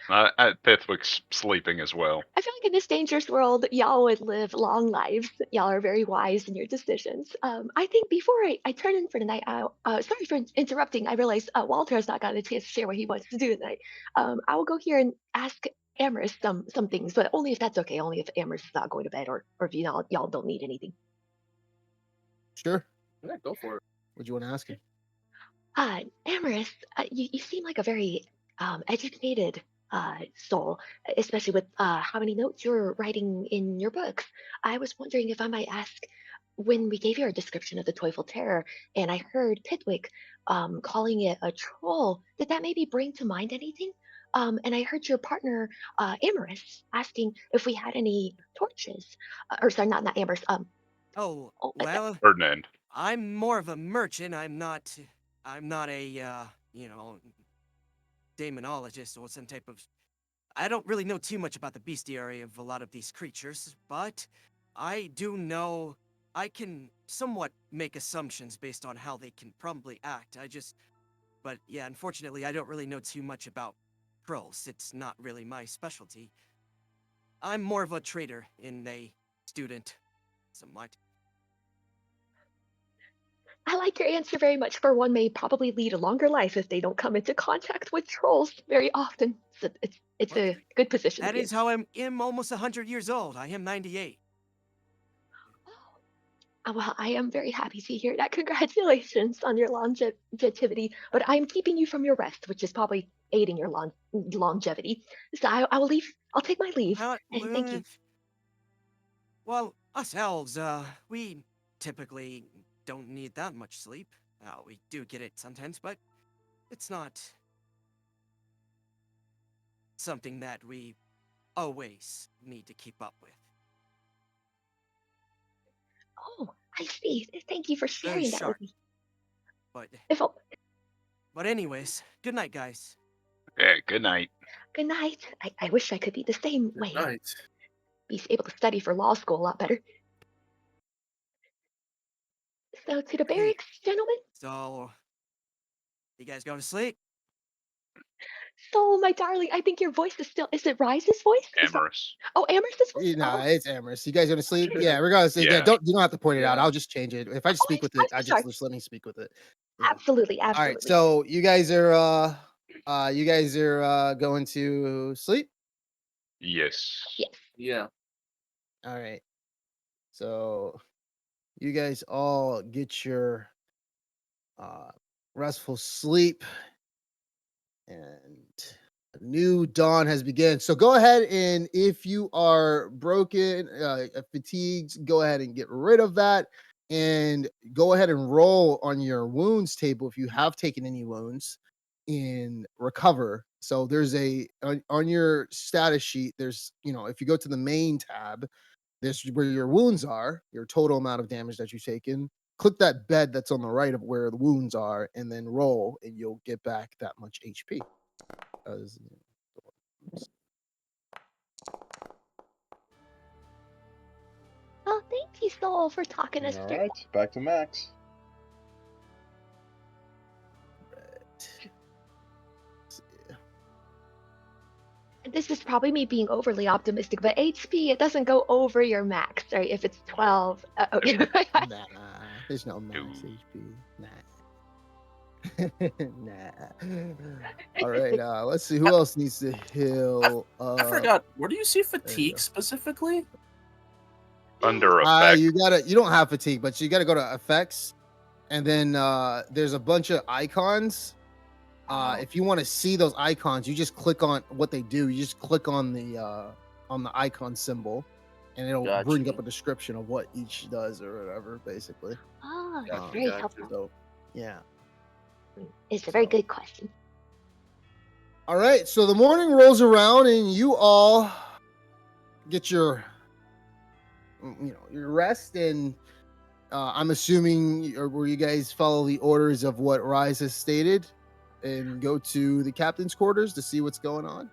Pithwick's sleeping as well. I feel like in this dangerous world, y'all would live long lives. Y'all are very wise in your decisions. I think before I turn in for tonight, sorry for interrupting. I realize Walter has not gotten a chance to share what he wants to do tonight. I will go here and ask Amherst some things, but only if that's okay. Only if Amherst is not going to bed, or if y'all don't need anything. Sure. Yeah, go for it. What do you want to ask him? Amherst, you seem like a very educated soul, especially with how many notes you're writing in your books. I was wondering if I might ask, when we gave you our description of the Toyful Terror, and I heard Pitwick calling it a troll, did that maybe bring to mind anything? And I heard your partner, Amherst, asking if we had any torches. Or sorry, not Amherst. Oh, Oh, well, Ferdinand. I'm more of a merchant. I'm not a, demonologist or some type of... I don't really know too much about the bestiary of a lot of these creatures, but I do know I can somewhat make assumptions based on how they can probably act. But yeah, unfortunately, I don't really know too much about trolls. It's not really my specialty. I'm more of a trader in a student, somewhat. I like your answer very much, for one may probably lead a longer life if they don't come into contact with trolls very often. So it's Well, a good position to That be is how I'm almost 100 years old. I am 98. in. Well, I am very happy to hear that. Congratulations on your longevity, but I'm keeping you from your rest, which is probably aiding your longevity. So I will leave. I'll take my leave, and thank you. Well, us elves, we typically don't need that much sleep. We do get it sometimes, but it's not something that we always need to keep up with. Oh, I see. Thank you for Very sharing that with sharp. me. But, If I'll, but anyways, good night, guys. Yeah, good night. good night. I wish I could be the same way. Night. Be able to study for law school a lot better. So to the Hey. barracks, gentlemen. So, you guys going to sleep? So, my darling, I think your voice is still. Is it Rise's voice? Amorous. Oh, Amherst's voice? Nah, Oh, it's Amherst. You guys gonna sleep? Yeah, regardless. Yeah. Yeah, you don't have to point it out. Yeah. I'll just change it. If I just speak with I'm it, so sorry. just let me speak with it. Yeah. Absolutely, All right. absolutely. So you guys are going to sleep? Yes. Yes. Yeah. All right. So you guys all get your restful sleep, and a new dawn has begun. So go ahead, and if you are broken, fatigued, go ahead and get rid of that, and go ahead and roll on your wounds table if you have taken any wounds in recover. So there's on your status sheet, there's, if you go to the main tab, this is where your wounds are, your total amount of damage that you've taken. Click that bed that's on the right of where the wounds are, and then roll, and you'll get back that much HP. Oh, thank you, Soul, for talking us All through. right, back to Max. This is probably me being overly optimistic, but HP, it doesn't go over your max, right? If it's 12. Okay. Nah, there's no max HP. Nah. All right, let's see who else needs to heal. I forgot. Where do you see you fatigue go. specifically? Under effect. You don't have fatigue, but you gotta go to effects, and then there's a bunch of icons. If you want to see those icons, you just click on what they do. You just click on the icon symbol, and it'll bring up a description of what each does or whatever, basically. Oh, Gotcha, that's very gotcha. helpful. So, yeah. It's a very good question. All right, so the morning rolls around, and you all get your rest, and I'm assuming, or will you guys follow the orders of what Rise has stated and go to the captain's quarters to see what's going on?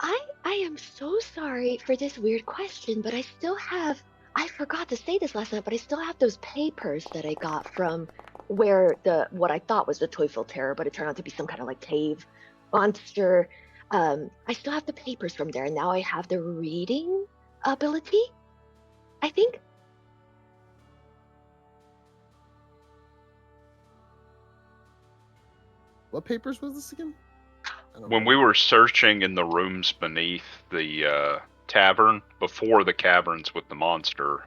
I am so sorry for this weird question, but I forgot to say this last night, but I still have those papers that I got from where what I thought was the Teufel Terror, but it turned out to be some kind of like cave monster. I still have the papers from there, and now I have the reading ability, I think. What papers was this again? When we were searching in the rooms beneath the tavern, before the caverns with the monster,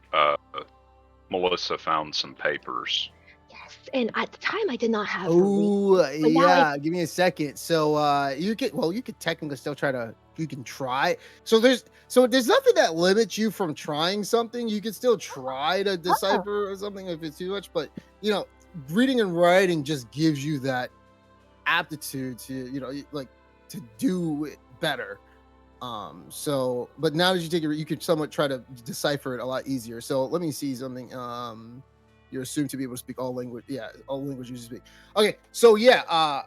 Melissa found some papers. Yes, and at the time I did not have. Oh yeah, give me a second. So you could technically still try. So there's nothing that limits you from trying something. You can still try to decipher or something if it's too much, but reading and writing just gives you that aptitude to like to do it better. But now that you take it, you can somewhat try to decipher it a lot easier. So let me see something. You're assumed to be able to speak all language. Yeah, all languages you speak. Okay, so yeah.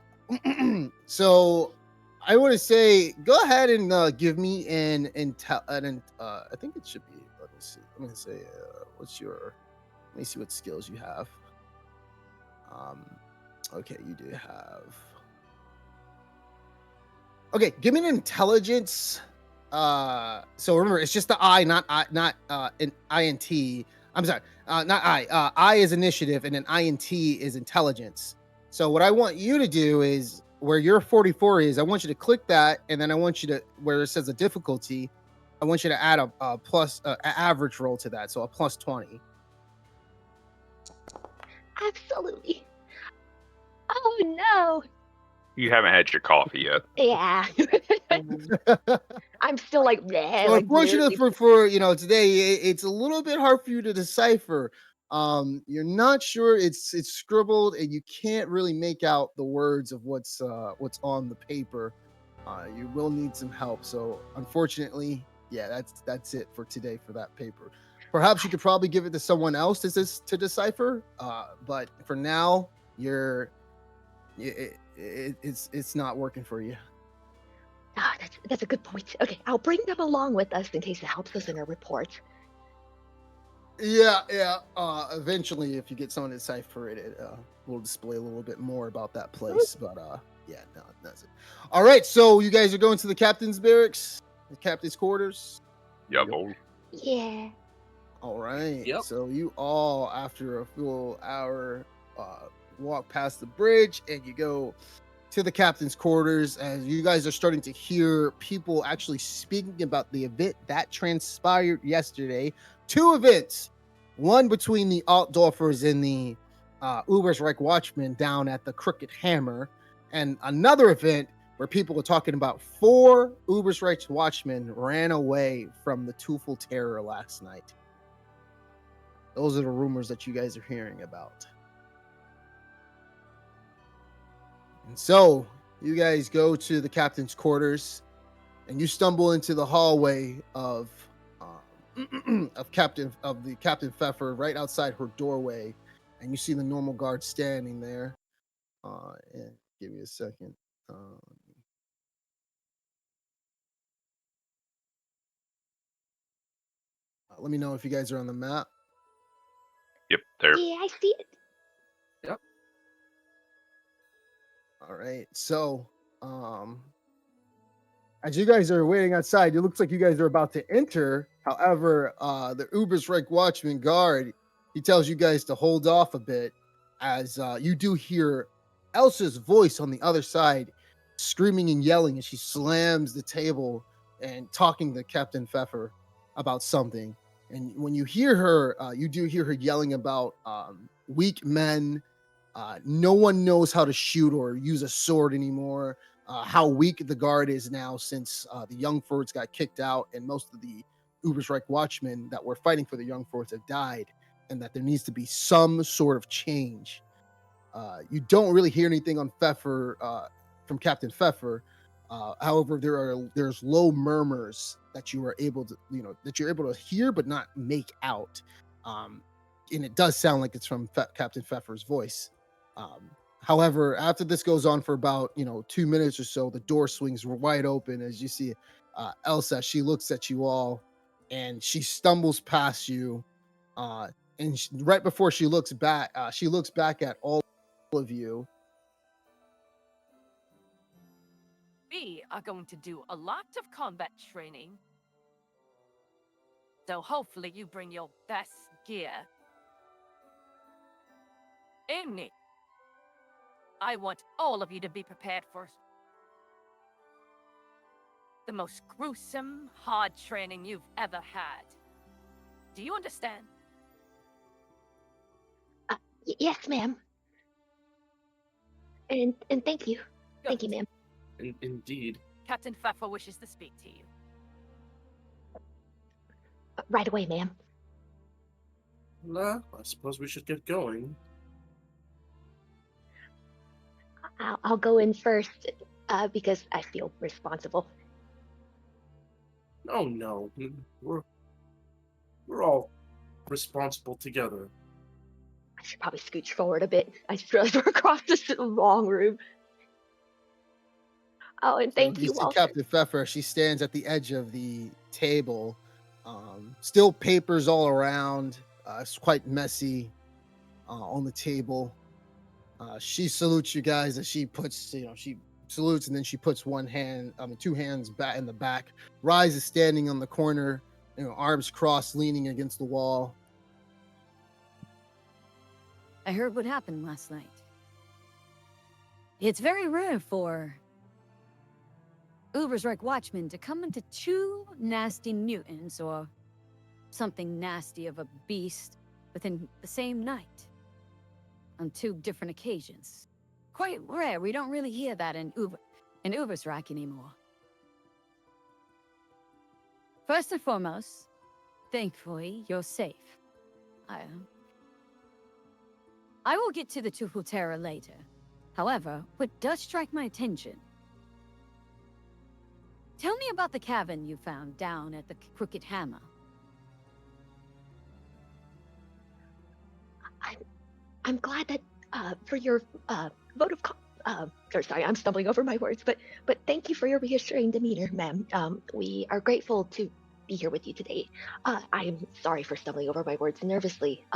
So I want to say, go ahead and give me an I think it should be. Let me see. I'm gonna say, let me see what skills you have. Okay, you do have. Okay, give me an intelligence. So remember, it's just the I, not an INT. I'm sorry, not I. I is initiative, and an INT is intelligence. So what I want you to do is where your 44 is, I want you to click that, and then I want you to where it says the difficulty, I want you to add a plus average roll to that, so a plus 20. Absolutely. Oh no. You haven't had your coffee yet. Yeah. I'm still like, bleh, So like unfortunately for today, it's a little bit hard for you to decipher. You're not sure it's scribbled, and you can't really make out the words of what's on the paper. You will need some help. So unfortunately, yeah, that's it for today for that paper. Perhaps you could probably give it to someone else to decipher. But for now, it's not working for you. Ah, that's a good point. Okay, I'll bring them along with us in case it helps us in our report. Yeah. Eventually, if you get someone to decipher it, will display a little bit more about that place. But yeah, no, that's it. All right, so you guys are going to the captain's barracks, the captain's quarters. Yep. Yeah. All right. Yep. So you all, after a full hour, walk past the bridge, and you go to the captain's quarters, as you guys are starting to hear people actually speaking about the event that transpired yesterday. 2 events, one between the Altdorfers and the Ubersreich Watchmen down at the Crooked Hammer, and another event where people were talking about 4 Ubersreich Watchmen ran away from the Teufel Terror last night. Those are the rumors that you guys are hearing about. And so you guys go to the captain's quarters, and you stumble into the hallway of Captain Pfeffer right outside her doorway, and you see the normal guard standing there. And give me a second. Let me know if you guys are on the map. Yep, there. Yeah, I see it. Yep. All right. So, as you guys are waiting outside, it looks like you guys are about to enter. However, the Ubersreich Watchman guard, he tells you guys to hold off a bit, as you do hear Elsa's voice on the other side, screaming and yelling, as she slams the table and talking to Captain Pfeffer about something. And when you hear her, you do hear her yelling about weak men. No one knows how to shoot or use a sword anymore. How weak the guard is now since the Youngfords got kicked out, and most of the Ubersreich Watchmen that were fighting for the Youngfords have died, and that there needs to be some sort of change. You don't really hear anything on Pfeffer from Captain Pfeffer. However, there's low murmurs that you are able to hear but not make out. And it does sound like it's from Captain Pfeffer's voice. However, after this goes on for about 2 minutes or so, the door swings wide open as you see Elsa. She looks at you all, and she stumbles past you, and right before she looks back at all of you. We are going to do a lot of combat training. So hopefully you bring your best gear. Amy, I want all of you to be prepared for the most gruesome, hard training you've ever had. Do you understand? Yes, ma'am. And thank you. Thank you, Good. ma'am. Indeed. Captain Pfeffer wishes to speak to you. Right away, ma'am. Nah, I suppose we should get going. I'll go in first because I feel responsible. Oh no, we're all responsible together. I should probably scooch forward a bit. I just realized we're across this long room. Oh, and thank you, see Walter. Captain Pfeffer. She stands at the edge of the table. Still papers all around. It's quite messy on the table. She salutes you guys as she puts, she salutes and then she puts two hands back in the back. Rise is standing on the corner, arms crossed, leaning against the wall. I heard what happened last night. It's very rare for Ubersreich Watchmen to come into two nasty mutants or something nasty of a beast within the same night on two different occasions. Quite rare. We don't really hear that in Ubersreich anymore. First and foremost, thankfully, you're safe. I will get to the Tuhutera later. However, what does strike my attention... Tell me about the cavern you found down at the Crooked Hammer. I'm glad that for your vote of sorry, I'm stumbling over my words, but thank you for your reassuring demeanor, ma'am. We are grateful to be here with you today. I'm sorry for stumbling over my words nervously.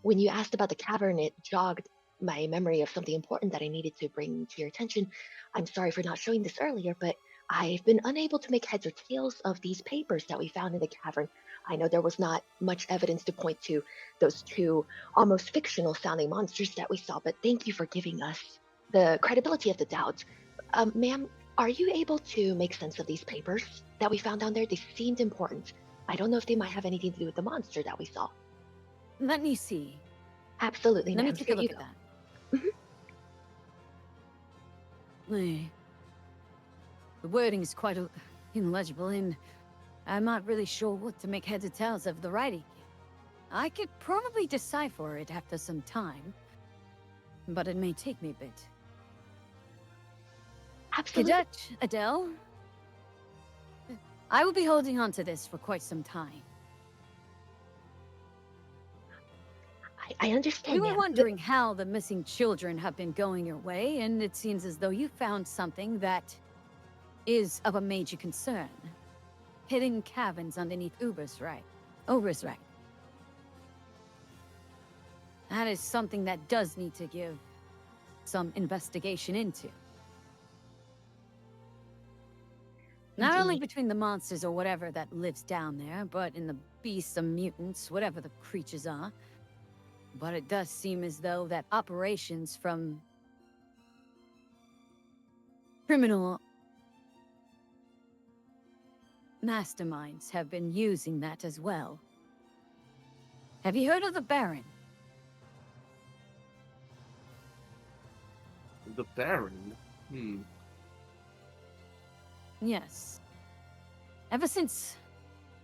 When you asked about the cavern, it jogged my memory of something important that I needed to bring to your attention. I'm sorry for not showing this earlier, but I've been unable to make heads or tails of these papers that we found in the cavern. I know there was not much evidence to point to those two almost fictional sounding monsters that we saw, but thank you for giving us the credibility of the doubt. Ma'am, are you able to make sense of these papers that we found down there? They seemed important. I don't know if they might have anything to do with the monster that we saw. Let me see. Absolutely, Let ma'am. me take a look at that. The wording is quite illegible, and I'm not really sure what to make heads or tails of the writing. I could probably decipher it after some time, but it may take me a bit. Absolutely. Cadet Adele, I will be holding on to this for quite some time. I understand. We were ma'am. wondering how the missing children have been going your way, and it seems as though you found something that is of a major concern. Hidden caverns underneath Ubersreich. That is something that does need to give some investigation into. Not only Indeed. between the monsters or whatever that lives down there, but in the beasts or mutants, whatever the creatures are. But it does seem as though that operations from criminal masterminds have been using that as well. Have you heard of the Baron? The Baron? Yes. Ever since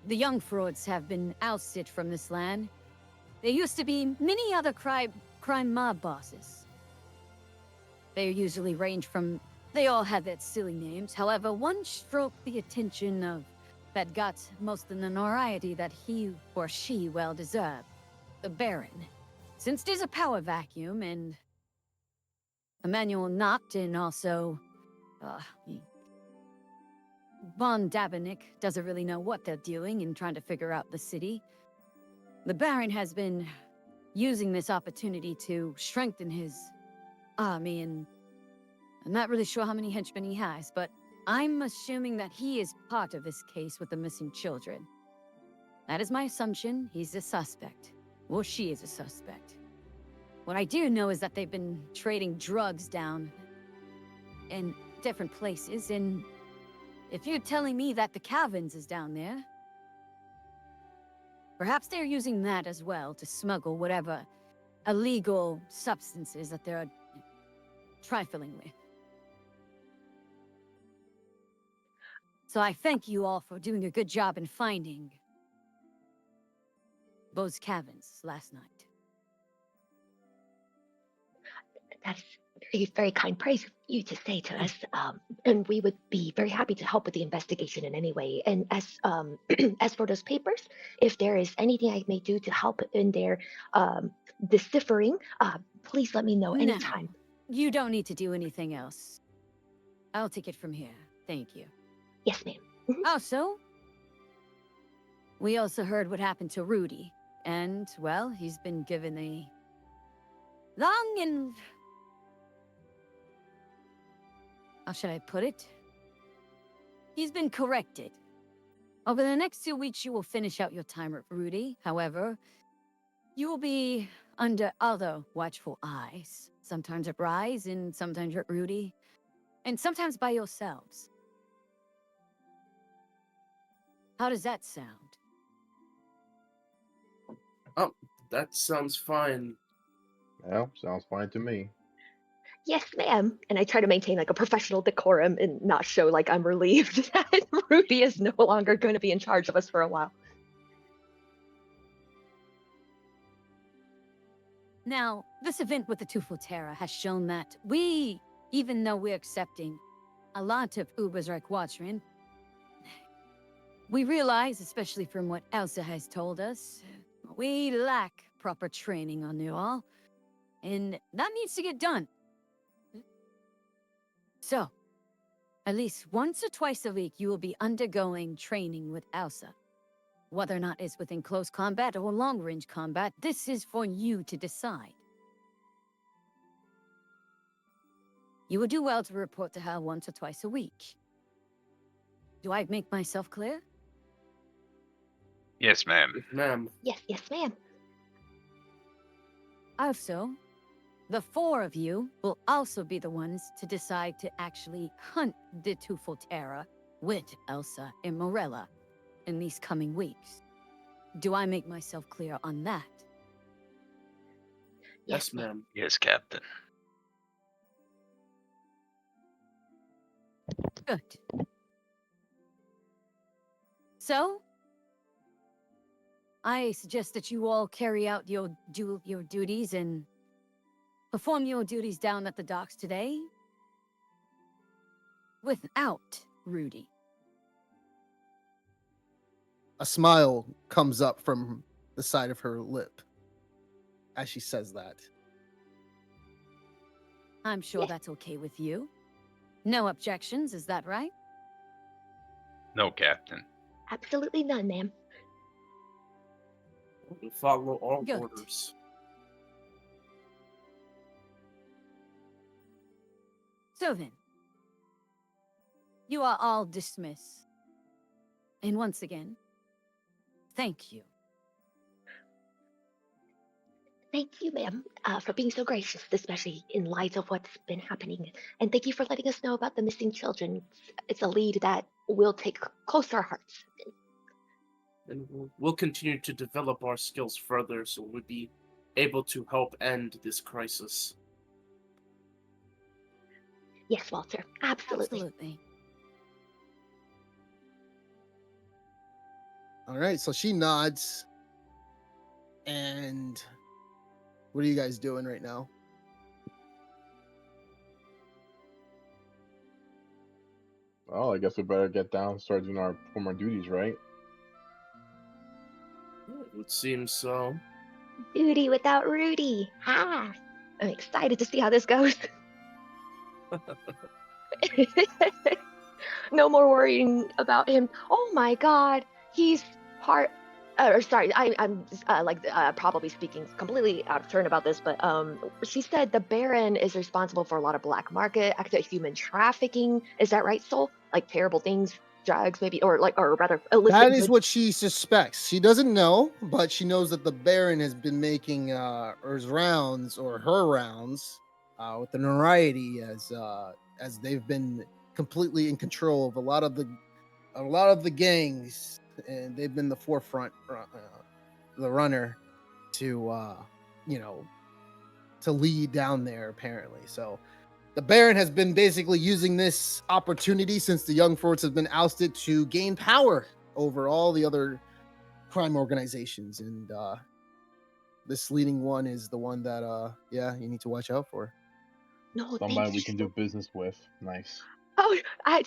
the young frauds have been ousted from this land, there used to be many other crime mob bosses. They usually range from... They all had their silly names. However, one struck the attention of... that got most of the notoriety that he or she well deserved. The Baron. Since there's a power vacuum and... Emmanuel knocked and also... Von Dabernick doesn't really know what they're doing in trying to figure out the city. The Baron has been using this opportunity to strengthen his army, and I'm not really sure how many henchmen he has, but I'm assuming that he is part of this case with the missing children. That is my assumption. He's a suspect. Well, she is a suspect. What I do know is that they've been trading drugs down in different places, and if you're telling me that the Caverns is down there, perhaps they're using that as well to smuggle whatever illegal substances that they're trifling with. So I thank you all for doing a good job in finding those caverns last night. That's very, very kind praise of you to say to us. And we would be very happy to help with the investigation in any way. And as as for those papers, if there is anything I may do to help in their deciphering, please let me know anytime. No, you don't need to do anything else. I'll take it from here. Thank you. Yes, ma'am. Also, we also heard what happened to Rudy. And, well, he's been given a long and... how should I put it? He's been corrected. Over the next 2 weeks, you will finish out your time at Rudy. However, you will be under other watchful eyes. Sometimes at Rise, and sometimes at Rudy, and sometimes by yourselves. How does that sound? Oh, that sounds fine. Well, sounds fine to me. Yes, ma'am. And I try to maintain like a professional decorum and not show like I'm relieved that Rudy is no longer going to be in charge of us for a while. Now, this event with the Tufo has shown that we, even though we're accepting a lot of Ubersreich Watchman, we realize, especially from what Elsa has told us, we lack proper training on you all, and that needs to get done. So, at least once or twice a week, you will be undergoing training with Elsa. Whether or not it's within close combat or long-range combat, this is for you to decide. You will do well to report to her once or twice a week. Do I make myself clear? Yes, ma'am. Ma'am. Yes, yes, ma'am. Also, the 4 of you will also be the ones to decide to actually hunt the Tufo with Elsa and Morella in these coming weeks. Do I make myself clear on that? Yes, ma'am. Yes, Captain. Good. So, I suggest that you all carry out your duties and perform your duties down at the docks today without Rudy. A smile comes up from the side of her lip as she says that. I'm sure that's okay with you. No objections, is that right? No, Captain. Absolutely none, ma'am. We follow all Good. orders. So then, you are all dismissed. And once again, thank you. Thank you, ma'am, for being so gracious, especially in light of what's been happening. And thank you for letting us know about the missing children. It's a lead that we'll take close to our hearts. And we'll continue to develop our skills further so we'll be able to help end this crisis. Yes, Walter, absolutely. Absolutely. All right, so she nods. And what are you guys doing right now? Well, I guess we better get down and start doing our duties, right? It would seem so. Duty without Rudy. Ah, I'm excited to see how this goes. No more worrying about him. Oh my god, he's part or sorry, I'm probably speaking completely out of turn about this, but she said the Baron is responsible for a lot of black market, active human trafficking. Is that right, Soul? Like terrible things, drugs, maybe, or rather, illicit That is goods. what she suspects. She doesn't know, but she knows that the Baron has been making his rounds or her rounds with the notoriety as they've been completely in control of a lot of the gangs, and they've been the forefront, the runner to to lead down there apparently. So the Baron has been basically using this opportunity since the Young Forts have been ousted to gain power over all the other crime organizations, and this leading one is the one that you need to watch out for. No, Somebody thank we you can so do business with. Nice. Oh,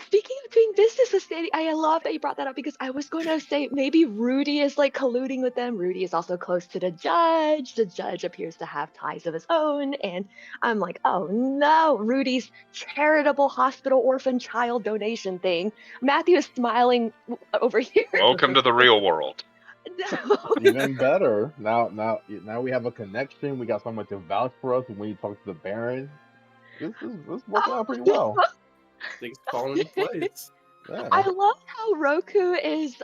speaking of doing business with Sadie, I love that you brought that up because I was going to say maybe Rudy is like colluding with them. Rudy is also close to the judge. The judge appears to have ties of his own. And I'm like, oh no, Rudy's charitable hospital orphan child donation thing. Matthew is smiling over here. Welcome to the real world. No. Even better. Now we have a connection. We got someone to vouch for us when we talk to the Baron. This is working out pretty well. Things fall into place. Yeah. I love how Roku is,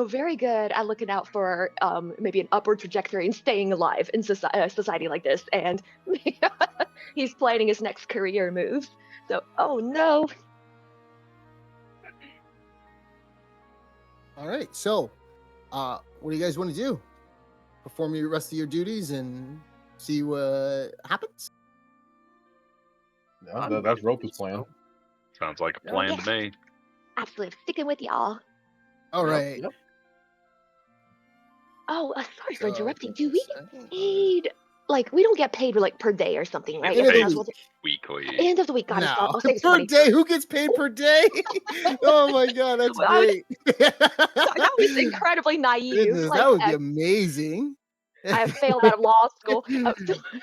very good at looking out for maybe an upward trajectory and staying alive in society like this, and he's planning his next career moves. So, oh no. All right, so what do you guys want to do? Perform your rest of your duties and see what happens? Yeah, I'm that's ready for Rope's this, plan. though. Sounds like a Yeah. plan Yeah. to me. Absolutely, sticking with y'all. All Yep, right. yep. Oh, sorry for So, interrupting. give Do me a we get second. paid? Like, we don't get paid like per day or something, right? Get End of the Everyone else week. will. Weekly. End of the week. Got it. No, I'll save some per money. day. Who gets paid per day? Oh my god, that's Well, great. that was incredibly naive. Goodness, Like, that would be amazing. I have failed out of law school.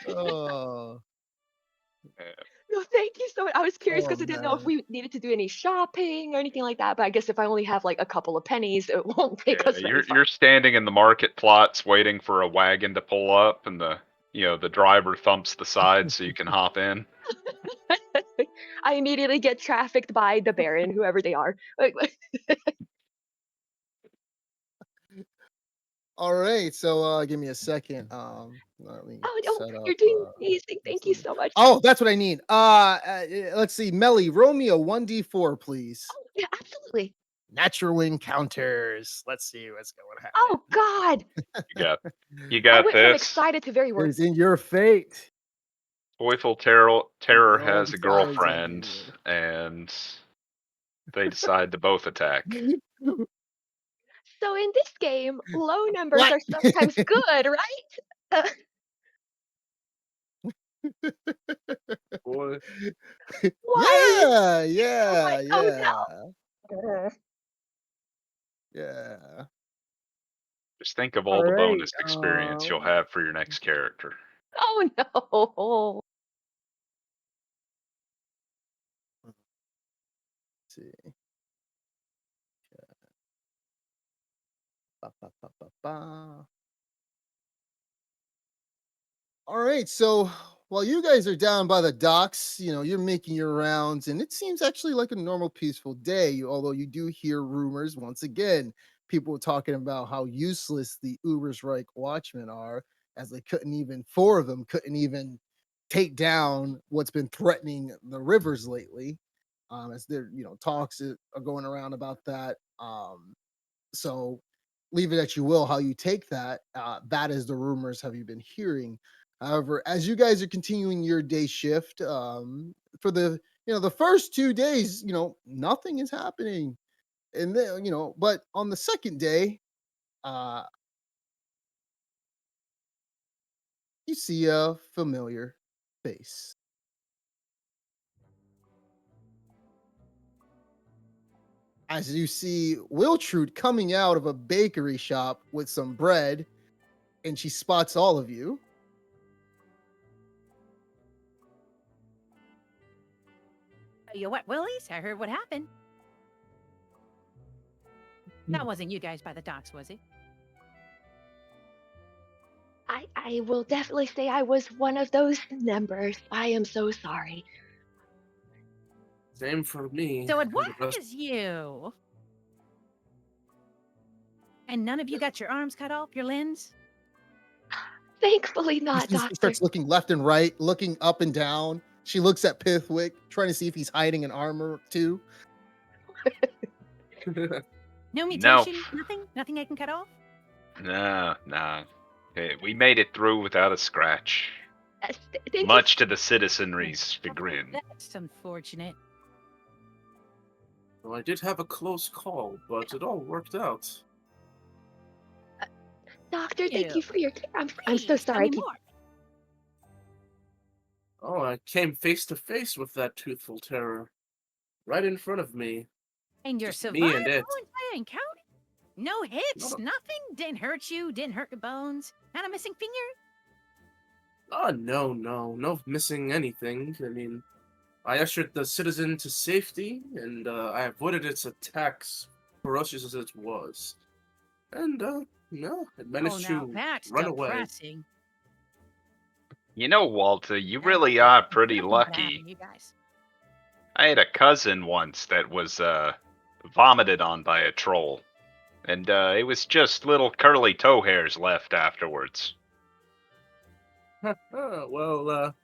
Oh, No, thank you so much. I was curious oh because I didn't know if man. we needed to do any shopping or anything like that. But I guess if I only have like a couple of pennies, it won't take Yeah, us very far. you're standing in the market plots waiting for a wagon to pull up, and the driver thumps the side so you can hop in. I immediately get trafficked by the Baron, whoever they are. All right, so give me a second. Let me Oh, no, set up you're doing amazing. Thank you so much. Oh, that's what I need. Let's see. Melly, roll me a 1d4, please. Oh, yeah, absolutely. Natural encounters. Let's see what's going to happen. Oh, God. You I got went from this. excited to very It worried. is in your fate. Joyful Terror All has a the signs girlfriend, are and they decide to both attack. So in this game, low numbers What? are sometimes good, right? Boy, What? Yeah, Oh no. yeah. Just think of All all the right. bonus experience you'll have for your next character. Oh no. Let's see. Ba, ba, ba, ba, ba. All right, so while you guys are down by the docks, you're making your rounds, and it seems actually like a normal, peaceful day. Although you do hear rumors once again, people talking about how useless the Ubersreich watchmen are, as four of them couldn't even take down what's been threatening the rivers lately. As there, talks are going around about that. So leave it at you will how you take that. That is the rumors have you been hearing. However, as you guys are continuing your day shift, for the first 2 days, nothing is happening. And then, but on the second day, uh you see a familiar face. As you see Wiltrude coming out of a bakery shop with some bread, and she spots all of you. You what, Willies? I heard what happened. That wasn't you guys by the docks, was it? I will definitely say I was one of those members. I am so sorry. Same for me. So it and the rest- was you. And none of you got your arms cut off, your limbs? Thankfully not, She Doctor. starts looking left and right, looking up and down. She looks at Pithwick, trying to see if he's hiding an armor too. No mutation? Nothing I can cut off? No. Hey, we made it through without a scratch. Thank you. Much to the citizenry's chagrin. That's unfortunate. Well, I did have a close call, but it all worked out. Doctor, thank you Ew. for your care. I'm so Please, tell sorry. me more. Oh, I came face to face with that toothful terror. Right in front of me. And you're Just me surviving and the it. whole entire encounter? No hits, No. nothing? Didn't hurt you, didn't hurt your bones? Not a missing finger? Oh, no missing anything. I mean, I ushered the citizen to safety, and I avoided its attacks, ferocious as it was. And, no, it managed now to that's run away. depressing. You know, Walter, you That's really are depressing. pretty Nothing bad lucky. happened, you guys. I had a cousin once that was vomited on by a troll, and it was just little curly toe hairs left afterwards. Well,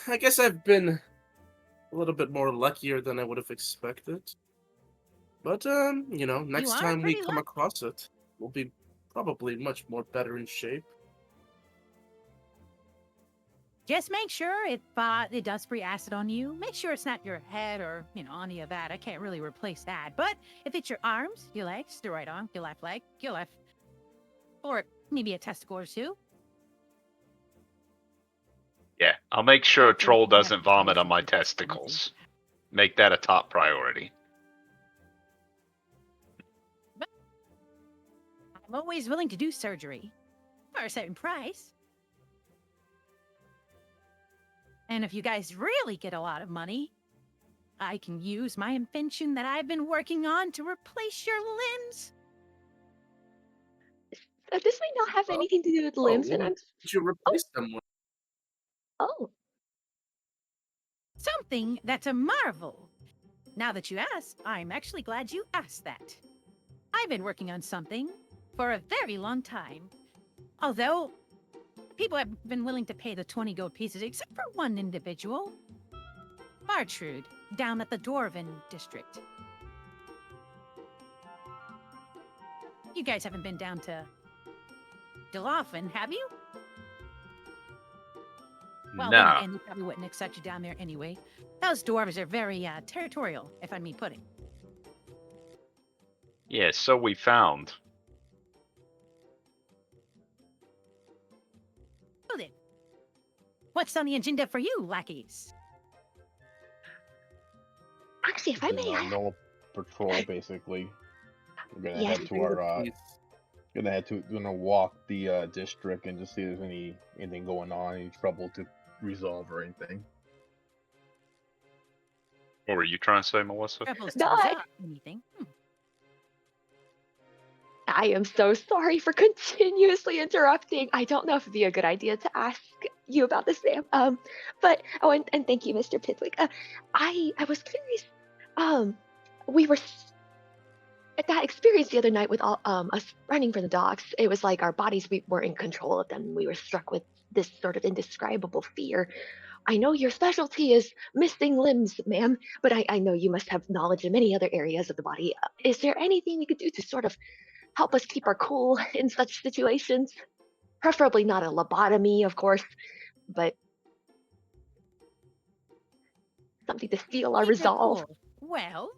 I guess I've been a little bit more luckier than I would have expected. But, you know, next are time we pretty come lucky. across it, we'll be probably much more better in shape. Just make sure if it does spray acid on you, make sure it's not your head or, any of that. I can't really replace that. But if it's your arms, your legs, the right arm, your left leg, your left, or maybe a testicle or two. Yeah, I'll make sure a Hopefully troll you have doesn't vomit on solutions my to this or anything. testicles. Make that a top priority. I'm always willing to do surgery for a certain price. And if you guys really get a lot of money, I can use my invention that I've been working on to replace your limbs. This may not have anything to do with limbs, and what I'm. did you replace them with? Oh, Something that's a marvel. Now that you ask, I'm actually glad you asked that. I've been working on something for a very long time. Although, people have been willing to pay the 20 gold pieces, except for one individual. Bartrude, down at the Dwarven district. You guys haven't been down to Delafen, have you? Well, then No. again, they probably wouldn't accept you down there anyway. Those dwarves are very territorial, if I may put it. Yeah, so we found. So then, what's on the agenda for you, lackeys? actually, if I may, No patrol, basically. We're gonna Yeah. head to our gonna walk the district and just see if there's anything going on, any trouble to resolve or anything. What were you trying to say, Melissa? Rebels No, to resolve anything? I am so sorry for continuously interrupting. I don't know if it'd be a good idea to ask you about this, Sam. But and thank you, Mr. Pitwick. I was curious. We were at that experience the other night with all us running for the docks. It was like our bodies, we were in control of them. We were struck with this sort of indescribable fear. I know your specialty is missing limbs, ma'am, but I know you must have knowledge in many other areas of the body. Is there anything we could do to sort of help us keep our cool in such situations? Preferably not a lobotomy, of course, but something to steel our Keep your resolve. cool. Well,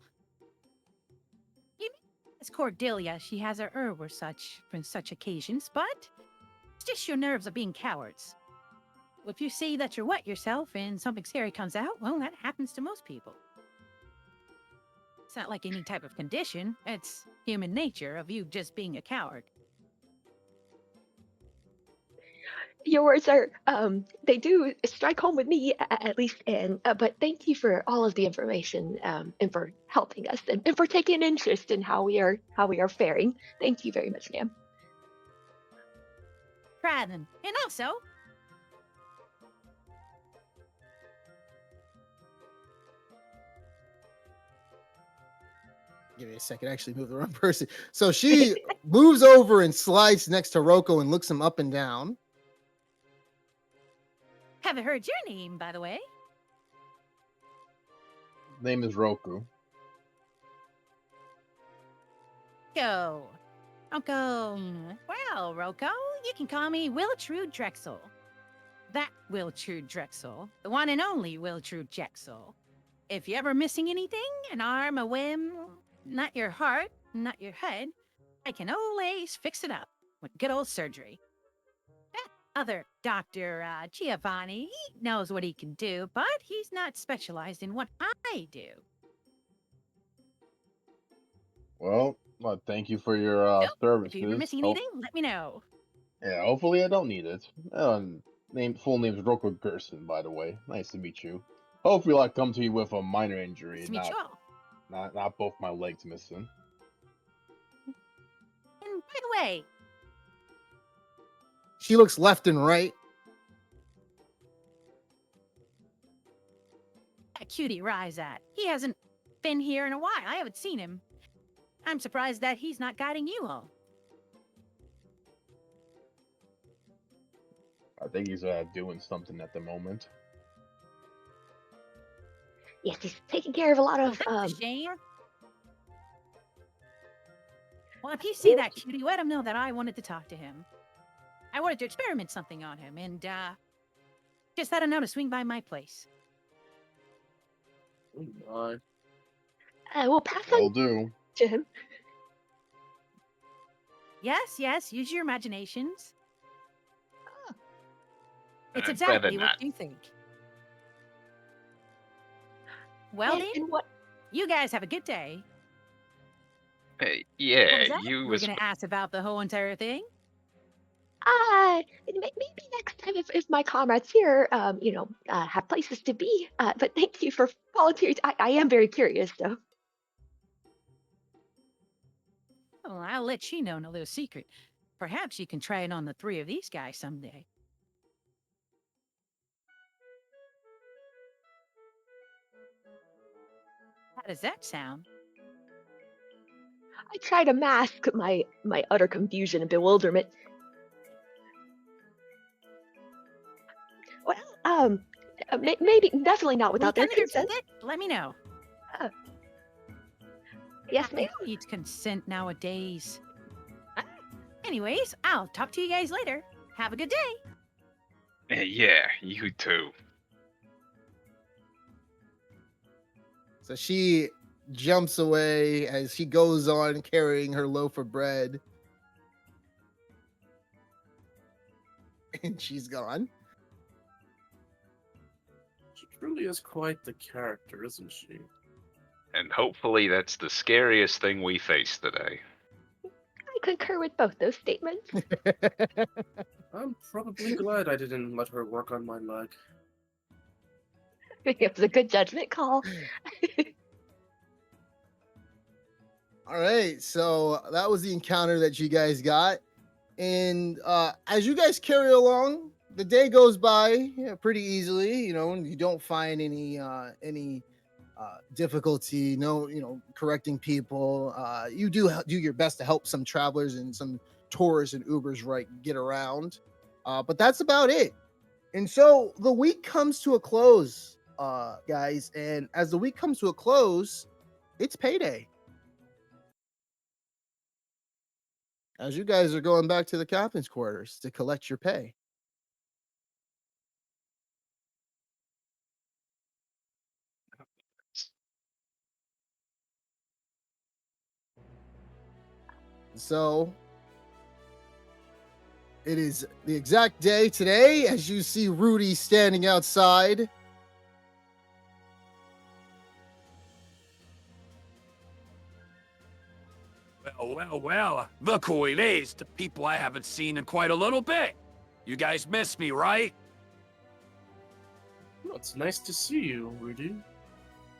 as Cordelia, she has a herb or such for such occasions, but it's just your nerves of being cowards. If you see that you're wet yourself and something scary comes out, well, that happens to most people. It's not like any type of condition. It's human nature of you just being a coward. Your words are, they do strike home with me, at least, and but thank you for all of the information, and for helping us, and for taking an interest in how we are faring. Thank you very much, ma'am. Try them. And also, Give me a second. I actually moved the wrong person. So she moves over and slides next to Rocco and looks him up and down. haven't heard your name, by the way. Name is Roku. Go. Well, Rocco, you can call me Wiltrude Drexel. That Wiltrude Drexel. The one and only Wiltrude Drexel. If you're ever missing anything, an arm, a whim, not your heart, not your head, I can always fix it up with good old surgery. That other doctor, Giovanni, he knows what he can do, but he's not specialized in what I do. Well, thank you for your If services. you're ever missing anything, let me know. Yeah, hopefully I don't need it. Full name is Roku Gerson, by the way. Nice to meet you. Hopefully I'll come to you with a minor injury, Nice to meet you all. not both my legs missing. And by the way, She looks left and right. that cutie Ryzat, he hasn't been here in a while. I haven't seen him. I'm surprised that he's not guiding you all. I think he's doing something at the moment. Yes, he's taking care of a lot Oh, of that's a shame. Well, if you see that cutie, let him know that I wanted to talk to him. I wanted to experiment something on him, and just let him know to swing by my place. Oh my. we'll pass Will on do. to him. Yes, use your imaginations. It's Better exactly not. what you think. Well, And- then, and what you guys have a good day. What Yeah, was that? you We're was gonna ask about the whole entire thing. maybe next time if my comrades here, have places to be. But thank you for volunteering. I am very curious, though. Well, I'll let you know a little secret. Perhaps you can try it on the 3 of these guys someday. How does that sound? I try to mask my utter confusion and bewilderment. Well, maybe definitely not When you without their come to consent. it, let me know. Yes, ma'am. Who needs consent nowadays? Anyways, I'll talk to you guys later. Have a good day. Yeah, you too. So she jumps away as she goes on carrying her loaf of bread. And she's gone. She truly is quite the character, isn't she? And hopefully that's the scariest thing we face today. I concur with both those statements. I'm probably glad I didn't let her work on my leg. It was a good judgment call. All right, so that was the encounter that you guys got. And as you guys carry along, the day goes by pretty easily. You don't find any difficulty, correcting people. You do your best to help some travelers and some tourists and Ubers get around. But that's about it. And so the week comes to a close, guys. And as the week comes to a close, it's payday. As you guys are going back to the captain's quarters to collect your pay. So it is the exact day today as you see Rudy standing outside. Well, look who it is. The people I haven't seen in quite a little bit. You guys miss me, right? Well, it's nice to see you, Rudy.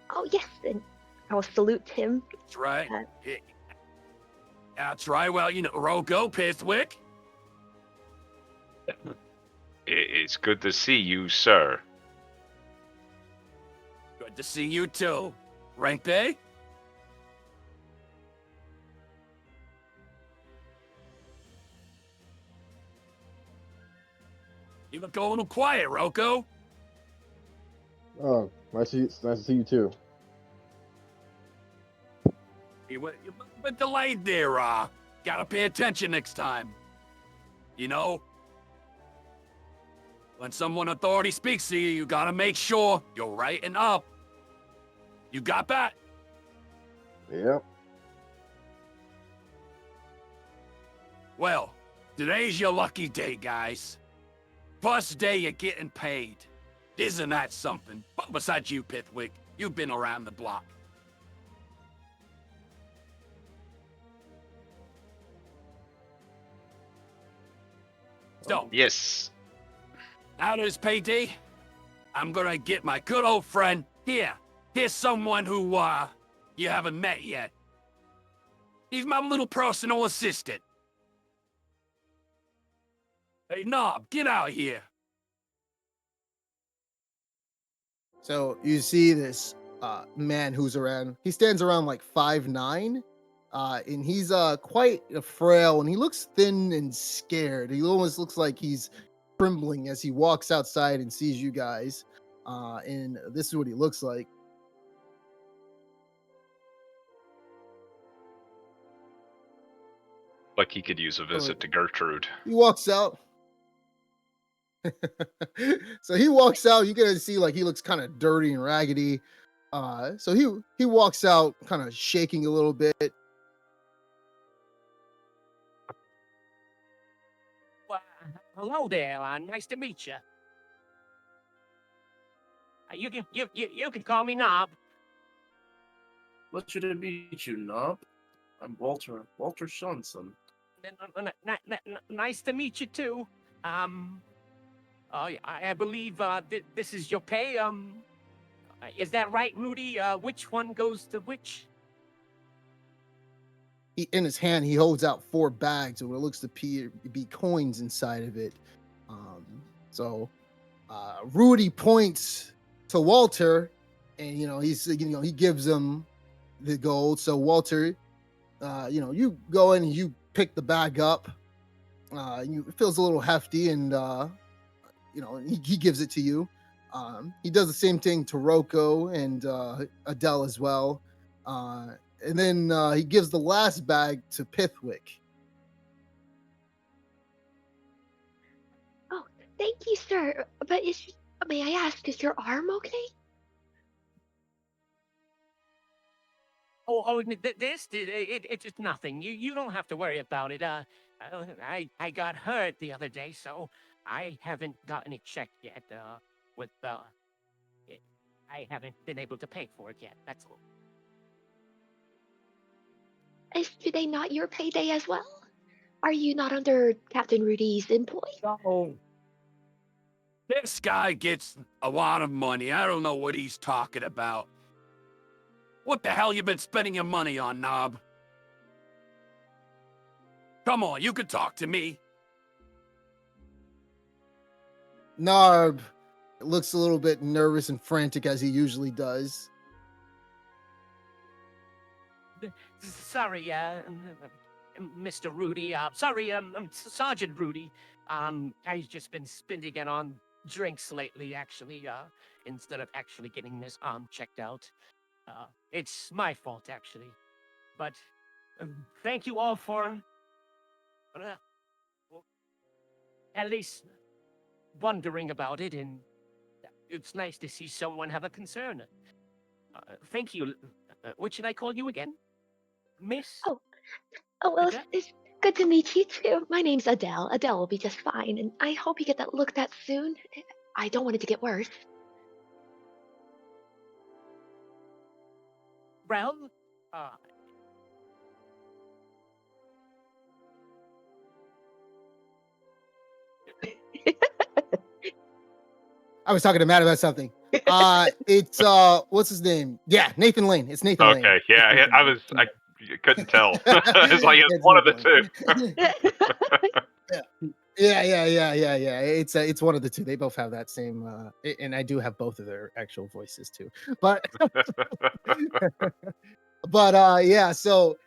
Oh, yes, and I'll salute him. That's right. Uh, That's right. Well, Rogo, Pithwick. It's good to see you, sir. Good to see you too. Rank day? You look a little quiet, Roko. Oh, nice to see you too. You were delayed there, gotta pay attention next time. You know? When someone authority speaks to you, you gotta make sure you're right and up. You got that? Yep. Well, today's your lucky day, guys. First day you're getting paid. Isn't that something? But besides you, Pithwick, you've been around the block. So, Yes. now that it's payday, I'm gonna get my good old friend here. Here's someone who, you haven't met yet. He's my little personal assistant. Hey, Knob, get out here. So you see this man who's around. He stands around like 5'9", and he's quite frail, and he looks thin and scared. He almost looks like he's trembling as he walks outside and sees you guys. And this is what he looks like. Like he could use a visit to Gertrude. He walks out. So he walks out. You can see like he looks kind of dirty and raggedy. So he walks out kind of shaking a little bit. Well, hello there. Nice to meet you. You can call me Knob. Pleasure to meet you, Knob. I'm Walter Johnson. Nice to meet you too. I believe this is your pay. Is that right, Rudy? Which one goes to which? In his hand, he holds out 4 bags, and what looks to be coins inside of it. So Rudy points to Walter, and he gives him the gold. So Walter, you go in and you pick the bag up. It feels a little hefty, and he gives it to you. He does the same thing to Roko and Adele as well. And then he gives the last bag to Pithwick. Oh, thank you, sir. But may I ask, is your arm okay? It's just nothing. You don't have to worry about it. I got hurt the other day, so I haven't gotten it checked yet. I haven't been able to pay for it yet. That's all. Is today not your payday as well? Are you not under Captain Rudy's employ? No. This guy gets a lot of money. I don't know what he's talking about. What the hell you been spending your money on, Knob? Come on, you can talk to me. Narb looks a little bit nervous and frantic as he usually does. Sorry, Mr. Rudy. Sorry, Sergeant Rudy. I've just been spending it on drinks lately, actually, instead of actually getting this arm checked out. It's my fault, actually. But thank you all for at least wondering about it, and it's nice to see someone have a concern. Thank you. What should I call you again? Miss? Oh, well, it's good to meet you too. My name's Adele. Adele will be just fine, and I hope you get that looked at soon. I don't want it to get worse. Well, I was talking to Matt about something. It's what's his name? Yeah, Nathan Lane. It's Nathan Lane. Okay, yeah, I couldn't tell. It's like it's one of the two. Yeah. Yeah. It's one of the two. They both have that same, and I do have both of their actual voices too. But yeah. So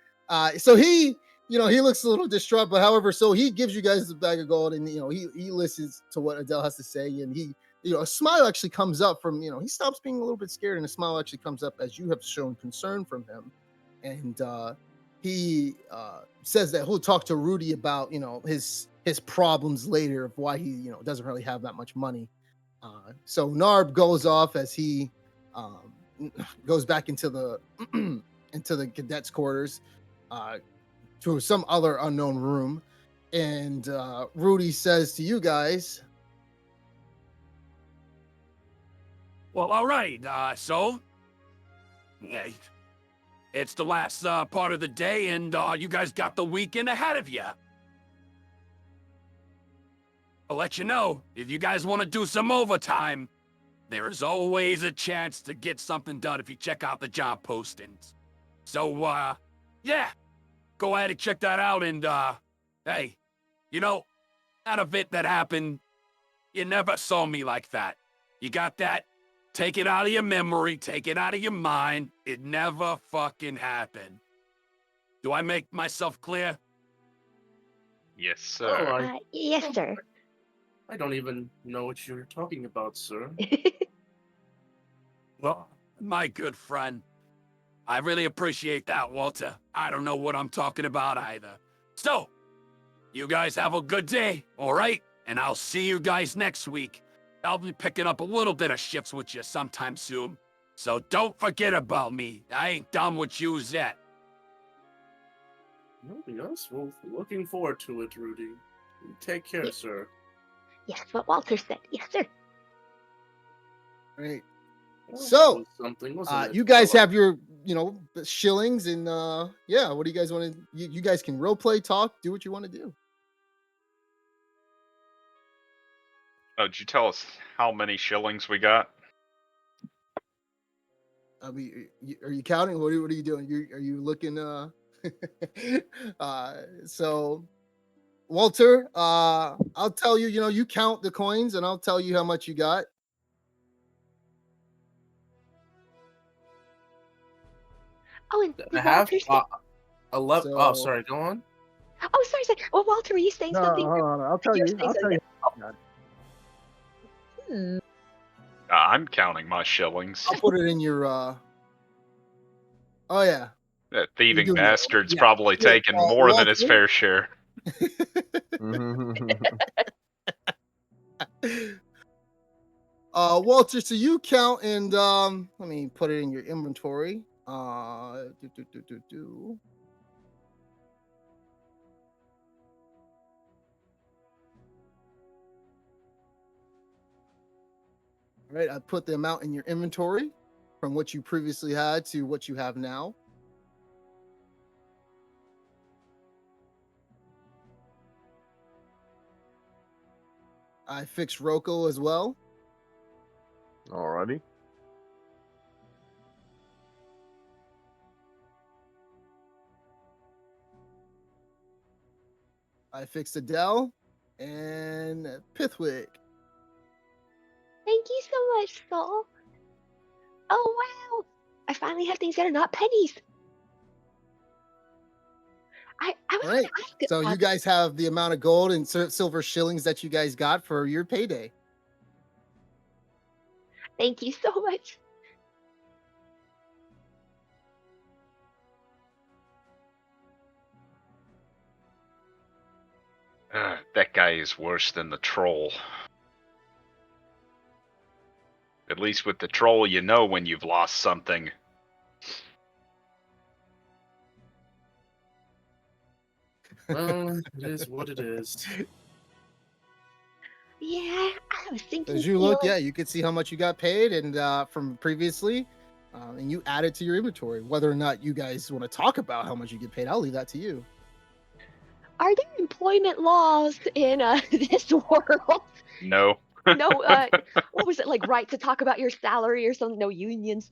he, he looks a little distraught. But however, so he gives you guys the bag of gold, and he listens to what Adele has to say, and he, a smile actually comes up from, he stops being a little bit scared, and a smile actually comes up as you have shown concern from him, and he says that he'll talk to Rudy about his problems later of why he doesn't really have that much money. So Narb goes off as he goes back into the into the cadets quarters to some other unknown room, and Rudy says to you guys, Well, all right. So, yeah, it's the last part of the day, and you guys got the weekend ahead of you. I'll let you know, if you guys want to do some overtime, there is always a chance to get something done if you check out the job postings. So, yeah, go ahead and check that out, and, hey, that event that happened, you never saw me like that. You got that? Take it out of your memory, take it out of your mind. It never fucking happened. Do I make myself clear? Yes, sir. Oh, Yes, sir. I don't even know what you're talking about, sir. Well, my good friend, I really appreciate that, Walter. I don't know what I'm talking about either. So, you guys have a good day, all right? And I'll see you guys next week. I'll be picking up a little bit of shifts with you sometime soon. So don't forget about me. I ain't done with you yet. Yes, well, looking forward to it, Rudy. Take care, sir. Yes, what Walter said. Yes, sir. right. Well, So, that was something, wasn't it? you guys Well, have your, shillings, and yeah. What do you guys want to? You guys can role play, talk, do what you want to do. Oh, did you tell us how many shillings we got? I mean, are you counting? What are you doing? Are you looking? So Walter, I'll tell you. You count the coins, and I'll tell you how much you got. Oh, and I have Walter said, 11. So, Oh, sorry. Go on. oh, sorry. Well, Walter, were you saying No, something? hold on. I'll tell You're you. saying I'll tell you. something. I'm counting my shillings. I'll put it in your. Oh yeah. That thieving doing it. bastard's Yeah. probably Yeah, taken more than his Walter? fair share. Walter, so you count, and let me put it in your inventory. All right, I put the amount in your inventory from what you previously had to what you have now. I fixed Rocco as well. Alrighty. I fixed Adele and Pithwick. Thank you so much, Saul. Oh, wow. I finally have things that are not pennies. I was All going right. to ask So you guys have the amount of gold and silver shillings that you guys got for your payday. Thank you so much. That guy is worse than the troll. At least with the troll, you know when you've lost something. Well, it is what it is. Yeah, I was thinking. As you look, yeah, you can see how much you got paid and from previously, and you add it to your inventory. Whether or not you guys want to talk about how much you get paid, I'll leave that to you. Are there employment laws in this world? No. No, what was it, like, right to talk about your salary or something? No unions.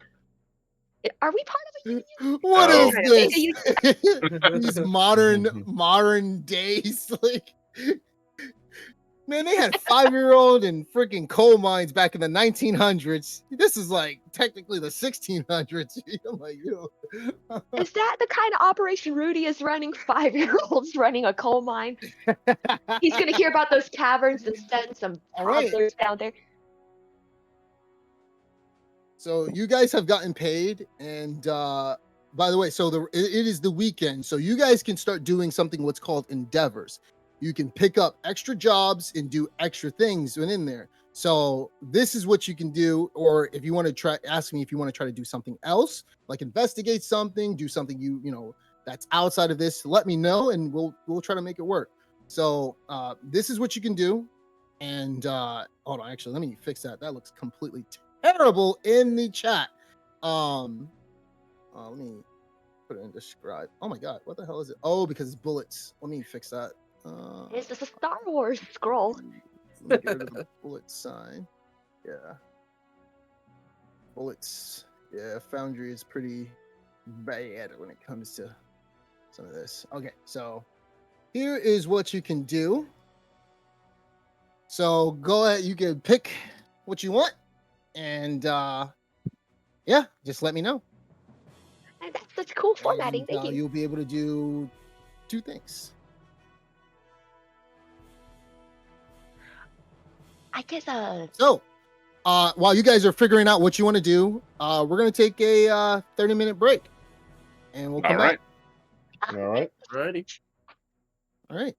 Are we part of a union? What No. is this? These modern days, like Man, they had 5-year-old and freaking coal mines back in the 1900s. This is like technically the 1600s. I'm like, yo. Is that the kind of operation Rudy is running? 5-year-olds running a coal mine? He's gonna hear about those caverns and send some All right. toddlers down there. So you guys have gotten paid, and by the way, so it is the weekend, so you guys can start doing something what's called endeavors. You can pick up extra jobs and do extra things within there. So this is what you can do, or if you want to try, ask me if you want to try to do something else, like investigate something, do something you know that's outside of this. Let me know, and we'll try to make it work. So this is what you can do, and hold on, actually, let me fix that. That looks completely terrible in the chat. Let me put it in describe. Oh my god, what the hell is it? Oh, because it's bullets. Let me fix that. It's just a Star Wars scroll. Let me get rid of the bullet sign. Yeah. Bullets. Yeah, Foundry is pretty bad when it comes to some of this. Okay, so here is what you can do. So go ahead, you can pick what you want, and yeah, just let me know. And that's such cool formatting. And, Thank you. you'll be able to do 2 things. I guess So, while you guys are figuring out what you want to do, we're gonna take a 30-minute break, and we'll come back. All right. Alrighty. All right.